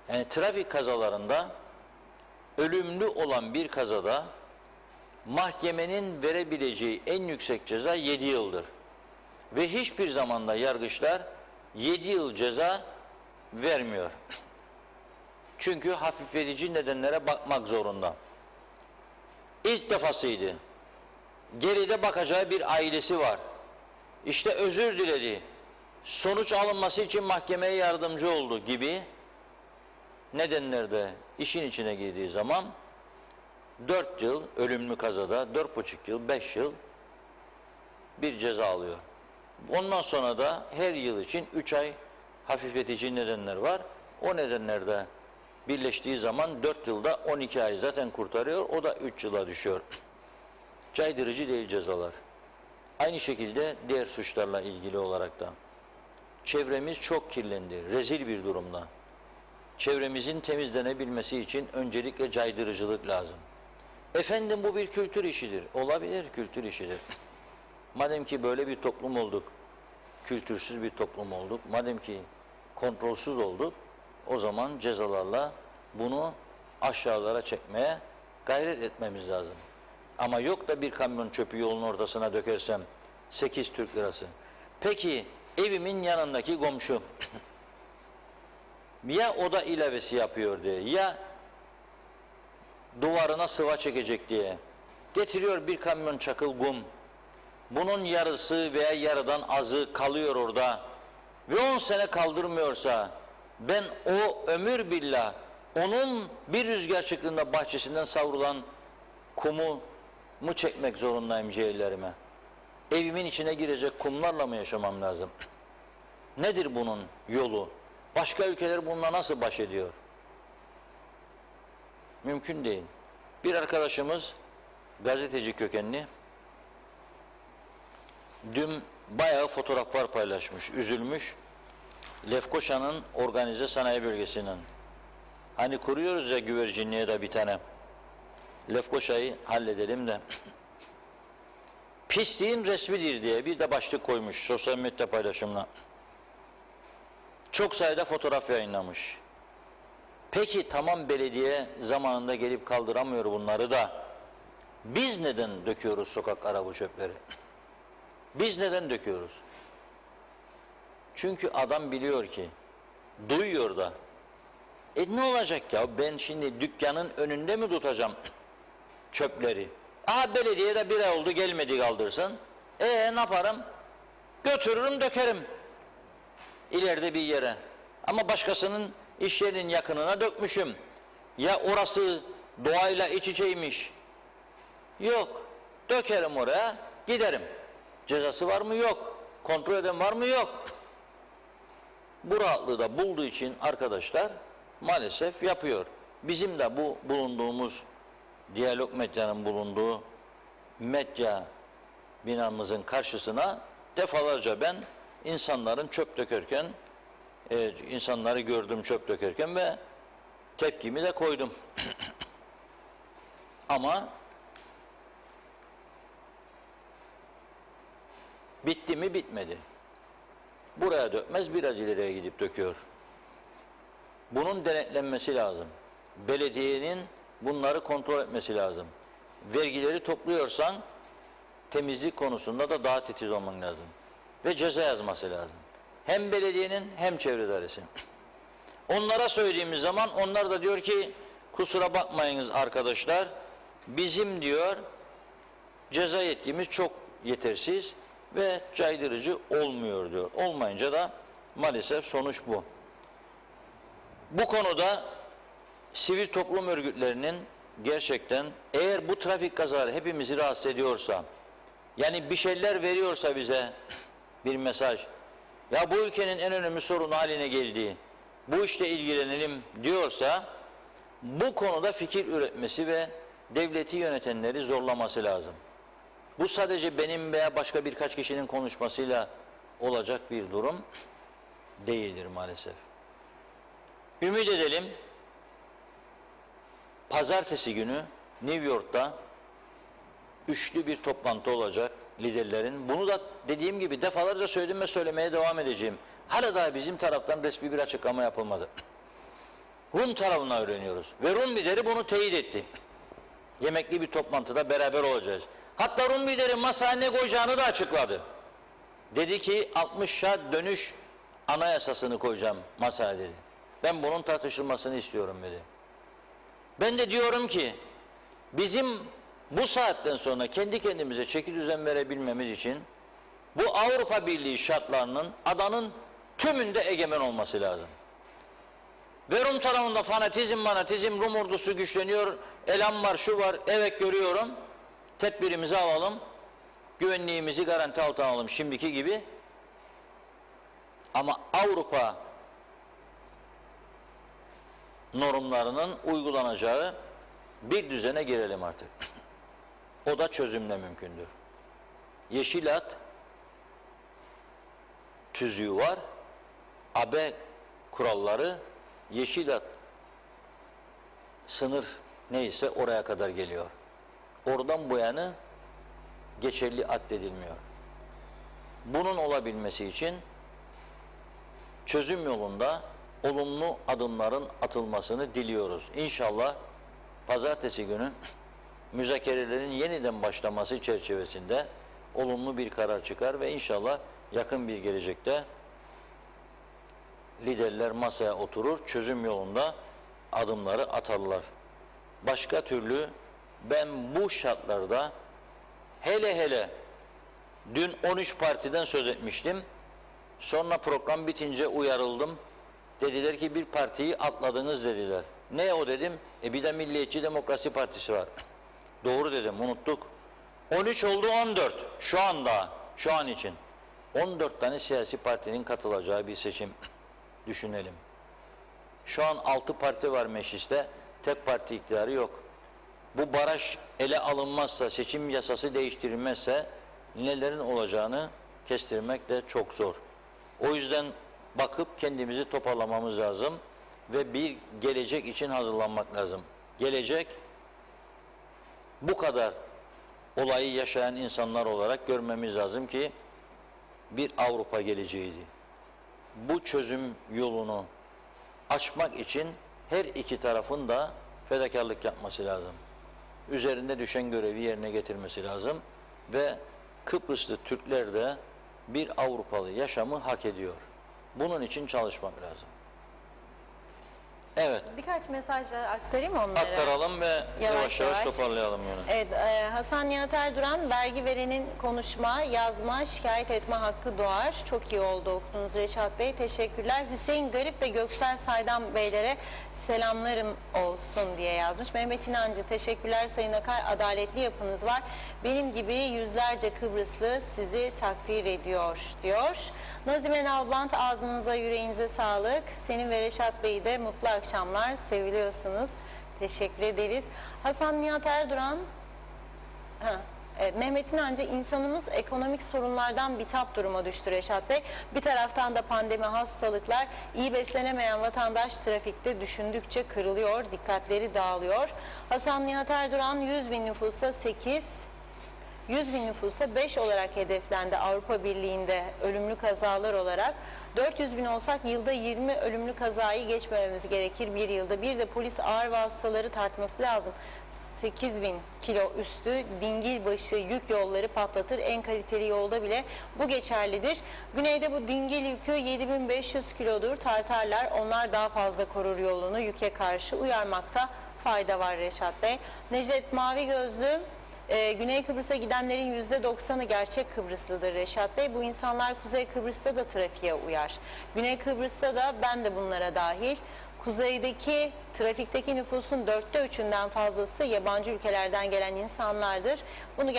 Yani trafik kazalarında ölümlü olan bir kazada mahkemenin verebileceği en yüksek ceza 7 yıldır. Ve hiçbir zamanda yargıçlar 7 yıl ceza vermiyor. Çünkü hafifletici nedenlere bakmak zorunda. İlk defasıydı. Geride bakacağı bir ailesi var. İşte özür diledi. Sonuç alınması için mahkemeye yardımcı oldu gibi nedenlerde işin içine girdiği zaman 4 yıl ölümlü kazada, 4,5 yıl, 5 yıl bir ceza alıyor. Ondan sonra da her yıl için 3 ay hafifletici nedenler var. O nedenlerde birleştiği zaman 4 yılda 12 ay zaten kurtarıyor. O da 3 yıla düşüyor. Caydırıcı değil cezalar. Aynı şekilde diğer suçlarla ilgili olarak da. Çevremiz çok kirlendi. Rezil bir durumda. Çevremizin temizlenebilmesi için öncelikle caydırıcılık lazım. Efendim bu bir kültür işidir. Olabilir, kültür işidir. Madem ki böyle bir toplum olduk, kültürsüz bir toplum olduk, madem ki kontrolsüz olduk, o zaman cezalarla bunu aşağılara çekmeye Gayret etmemiz lazım. Ama yok da bir kamyon çöpü yolun ortasına dökersem 8 Türk lirası. Peki evimin yanındaki komşu ya oda ilavesi yapıyor diye, ya duvarına sıva çekecek diye getiriyor bir kamyon çakıl kum. Bunun yarısı veya yarıdan azı kalıyor orada ve 10 sene kaldırmıyorsa ben o ömür billah onun bir rüzgar çıktığında bahçesinden savrulan kumu mu çekmek zorundayım ciğerlerime? Evimin içine girecek kumlarla mı yaşamam lazım? Nedir bunun yolu? Başka ülkeler bununla nasıl baş ediyor? Mümkün değil. Bir arkadaşımız gazeteci kökenli dün bayağı fotoğraflar paylaşmış, üzülmüş. Lefkoşa'nın organize sanayi bölgesinin. Hani kuruyoruz ya güvercinliğe de bir tane. Lefkoşa'yı halledelim de. Pisliğin resmidir diye bir de başlık koymuş sosyal medya paylaşımına. Çok sayıda fotoğraf yayınlamış. Peki tamam, belediye zamanında gelip kaldıramıyor bunları da biz neden döküyoruz sokaklara bu çöpleri? Biz neden döküyoruz? Çünkü adam biliyor ki, duyuyor da. Ne olacak ya, ben şimdi dükkanın önünde mi tutacağım çöpleri? Belediye de bir ay oldu gelmedi kaldırsın. Ne yaparım? Götürürüm dökerim. İleride bir yere. Ama başkasının iş yerinin yakınına dökmüşüm. Ya orası doğayla iç içeymiş. Yok. Dökerim oraya, giderim. Cezası var mı? Yok. Kontrol eden var mı? Yok. Bu rahatlığı da bulduğu için arkadaşlar maalesef yapıyor. Bizim de bu bulunduğumuz Diyalog Medya'nın bulunduğu medya binamızın karşısına defalarca ben insanların çöp dökerken, insanları gördüm çöp dökerken ve tepkimi de koydum. Ama bitti mi? Bitmedi. Buraya dökmez, biraz ileriye gidip döküyor. Bunun denetlenmesi lazım. Belediyenin bunları kontrol etmesi lazım. Vergileri topluyorsan temizlik konusunda da daha titiz olman lazım. Ve ceza yazması lazım. Hem belediyenin hem çevre dairesinin. Onlara söylediğimiz zaman onlar da diyor ki kusura bakmayınız arkadaşlar, bizim diyor ceza yetkimiz çok yetersiz ve caydırıcı olmuyor diyor. Olmayınca da maalesef sonuç bu. Bu konuda sivil toplum örgütlerinin gerçekten, eğer bu trafik kazaları hepimizi rahatsız ediyorsa, yani bir şeyler veriyorsa bize bir mesaj, ya bu ülkenin en önemli sorunu haline geldiği, bu işle ilgilenelim diyorsa, bu konuda fikir üretmesi ve devleti yönetenleri zorlaması lazım. Bu sadece benim veya başka birkaç kişinin konuşmasıyla olacak bir durum değildir maalesef. Ümit edelim, pazartesi günü New York'ta üçlü bir toplantı olacak liderlerin. Bunu da dediğim gibi defalarca söyledim ve söylemeye devam edeceğim. Hala daha bizim taraftan resmi bir açıklama yapılmadı. Rum tarafından öğreniyoruz. Ve Rum lideri bunu teyit etti. Yemekli bir toplantıda beraber olacağız. Hatta Rum lideri masaya ne koyacağını da açıkladı. Dedi ki 60'a dönüş anayasasını koyacağım masaya dedi. Ben bunun tartışılmasını istiyorum dedi. Ben de diyorum ki bizim bu saatten sonra kendi kendimize çekidüzen verebilmemiz için bu Avrupa Birliği şartlarının adanın tümünde egemen olması lazım. Ve Rum tarafında fanatizm, Rum ordusu güçleniyor, elan var, şu var, evet görüyorum, tedbirimizi alalım, güvenliğimizi garanti altına alalım şimdiki gibi. Ama Avrupa normlarının uygulanacağı bir düzene girelim artık. O da çözümle mümkündür. Yeşil Hat tüzüğü var. AB kuralları Yeşil Hat sınır neyse oraya kadar geliyor. Oradan bu yana geçerli addedilmiyor. Bunun olabilmesi için çözüm yolunda olumlu adımların atılmasını diliyoruz. İnşallah pazartesi günü müzakerelerin yeniden başlaması çerçevesinde olumlu bir karar çıkar ve inşallah yakın bir gelecekte liderler masaya oturur, çözüm yolunda adımları atarlar. Başka türlü ben bu şartlarda hele dün 13 partiden söz etmiştim. Sonra program bitince uyarıldım. Dediler ki bir partiyi atladınız dediler. Ne o dedim? Bir de Milliyetçi Demokrasi Partisi var. Doğru dedim, unuttuk. 13 oldu 14 şu an için. 14 tane siyasi partinin katılacağı bir seçim düşünelim. Şu an 6 parti var mecliste, tek parti iktidarı yok. Bu baraj ele alınmazsa, seçim yasası değiştirilmezse nelerin olacağını kestirmek de çok zor. O yüzden bakıp kendimizi toparlamamız lazım ve bir gelecek için hazırlanmak lazım. Gelecek bu kadar olayı yaşayan insanlar olarak görmemiz lazım ki bir Avrupa geleceğiydi. Bu çözüm yolunu açmak için her iki tarafın da fedakarlık yapması lazım. Üzerinde düşen görevi yerine getirmesi lazım ve Kıbrıslı Türkler de bir Avrupalı yaşamı hak ediyor. Bunun için çalışmak lazım. Evet. Birkaç mesaj var, aktarayım mı onları? Aktaralım ve yavaş yavaş yavaş. toparlayalım yani. Evet, Hasan Nihat Erduran, vergi verenin konuşma, yazma, şikayet etme hakkı doğar. Çok iyi oldu okudunuz Reşat Bey. Teşekkürler. Hüseyin Garip ve Göksel Saydam Beylere selamlarım olsun diye yazmış. Mehmet İnancı, teşekkürler Sayın Akar. Adaletli yapınız var. Benim gibi yüzlerce Kıbrıslı sizi takdir ediyor diyor. Nazime Nalbant, ağzınıza yüreğinize sağlık. Senin ve Reşat Bey'i de mutlu akşamlar. Seviliyorsunuz. Teşekkür ederiz. Hasan Nihat Erduran, Mehmet İnancı, insanımız ekonomik sorunlardan bitap duruma düştü Reşat Bey. Bir taraftan da pandemi, hastalıklar, iyi beslenemeyen vatandaş trafikte düşündükçe kırılıyor, dikkatleri dağılıyor. Hasan Nihat Erduran, 100 bin nüfusa 8, 100 bin nüfusa 5 olarak hedeflendi Avrupa Birliği'nde ölümlü kazalar olarak. 400 bin olsak yılda 20 ölümlü kazayı geçmememiz gerekir bir yılda. Bir de polis ağır vasıtaları tartması lazım. 8 bin kilo üstü dingil başı yük yolları patlatır. En kaliteli yolda bile bu geçerlidir. Güneyde bu dingil yükü 7500 kilodur. Tartarlar, onlar daha fazla korur yolunu, yüke karşı uyarmakta fayda var Reşat Bey. Necdet Mavi Gözlü, Güney Kıbrıs'a gidenlerin %90'ı gerçek Kıbrıslıdır Reşat Bey. Bu insanlar Kuzey Kıbrıs'ta da trafiğe uyar. Güney Kıbrıs'ta da, ben de bunlara dahil, kuzeydeki trafikteki nüfusun 3/4'ünden fazlası yabancı ülkelerden gelen insanlardır. Bunu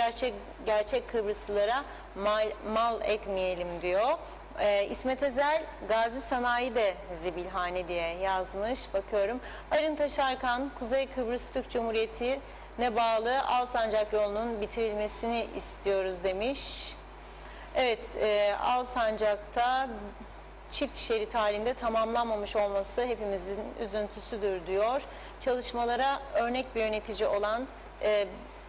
gerçek Kıbrıslılara mal etmeyelim diyor. İsmet Ezel, Gazi Sanayi de zibilhane diye yazmış. Bakıyorum. Arın Taşarkan, Kuzey Kıbrıs Türk Cumhuriyeti ne bağlı Alsancak yolunun bitirilmesini istiyoruz demiş. Evet, Alsancak'ta çift şerit halinde tamamlanmamış olması hepimizin üzüntüsüdür diyor. Çalışmalara örnek bir yönetici olan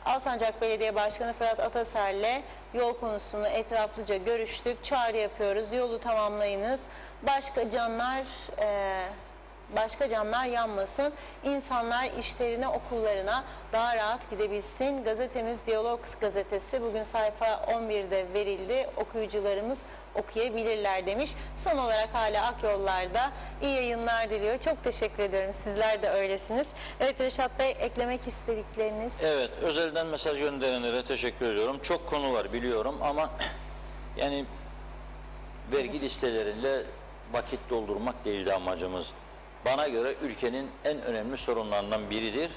Alsancak Belediye Başkanı Fırat Ataser'le yol konusunu etraflıca görüştük. Çağrı yapıyoruz. Yolu tamamlayınız. Başka canlar yanmasın. İnsanlar işlerine, okullarına daha rahat gidebilsin. Gazetemiz Diyalog gazetesi bugün sayfa 11'de verildi. Okuyucularımız okuyabilirler demiş. Son olarak hala Akyollar'da iyi yayınlar diliyor. Çok teşekkür ediyorum. Sizler de öylesiniz. Evet Reşat Bey, eklemek istedikleriniz? Evet, özelden mesaj gönderenlere teşekkür ediyorum. Çok konu var biliyorum ama yani vergi listeleriyle vakit doldurmak değildi amacımız. Bana göre ülkenin en önemli sorunlarından biridir.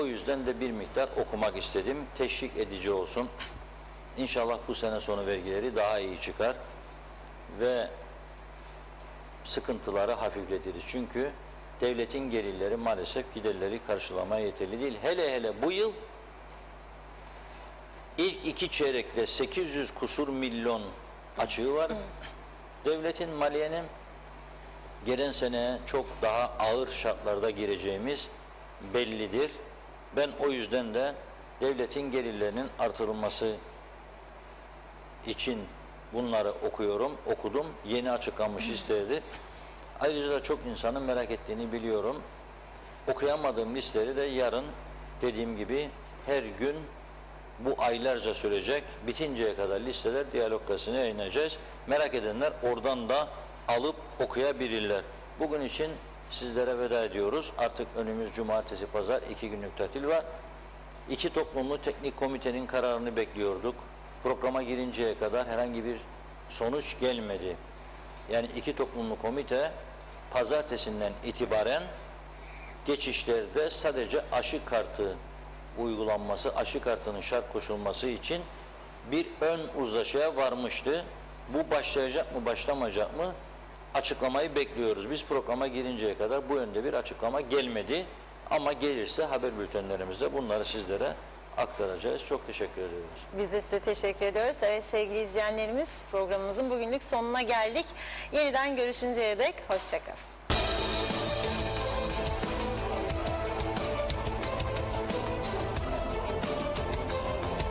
O yüzden de bir miktar okumak istedim. Teşvik edici olsun. İnşallah bu sene sonu vergileri daha iyi çıkar ve sıkıntıları hafifletiriz. Çünkü devletin gelirleri maalesef giderleri karşılamaya yeterli değil. Hele bu yıl ilk 2 çeyrekte 800 kusur milyon açığı var. Devletin, maliyenin gelen sene çok daha ağır şartlarda gireceğimiz bellidir. Ben o yüzden de devletin gelirlerinin artırılması için bunları okudum. Yeni açıklanmış listeleri. Ayrıca da çok insanın merak ettiğini biliyorum. Okuyamadığım listeleri de yarın dediğim gibi her gün bu aylarca sürecek. Bitinceye kadar listeler Diyalog Gazetesi'ne yayınlayacağız. Merak edenler oradan da alıp okuyabilirler. Bugün için sizlere veda ediyoruz. Artık önümüz cumartesi, pazar 2 günlük tatil var. İki toplumlu teknik komitenin kararını bekliyorduk. Programa girinceye kadar herhangi bir sonuç gelmedi. Yani iki toplumlu komite pazartesinden itibaren geçişlerde sadece aşı kartı uygulanması, aşı kartının şart koşulması için bir ön uzlaşıya varmıştı. Bu başlayacak mı, başlamayacak mı açıklamayı bekliyoruz. Biz programa girinceye kadar bu yönde bir açıklama gelmedi. Ama gelirse haber bültenlerimizde bunları sizlere aktaracağız. Çok teşekkür ediyoruz. Biz de size teşekkür ediyoruz. Evet sevgili izleyenlerimiz, programımızın bugünlük sonuna geldik. Yeniden görüşünceye dek hoşça kalın.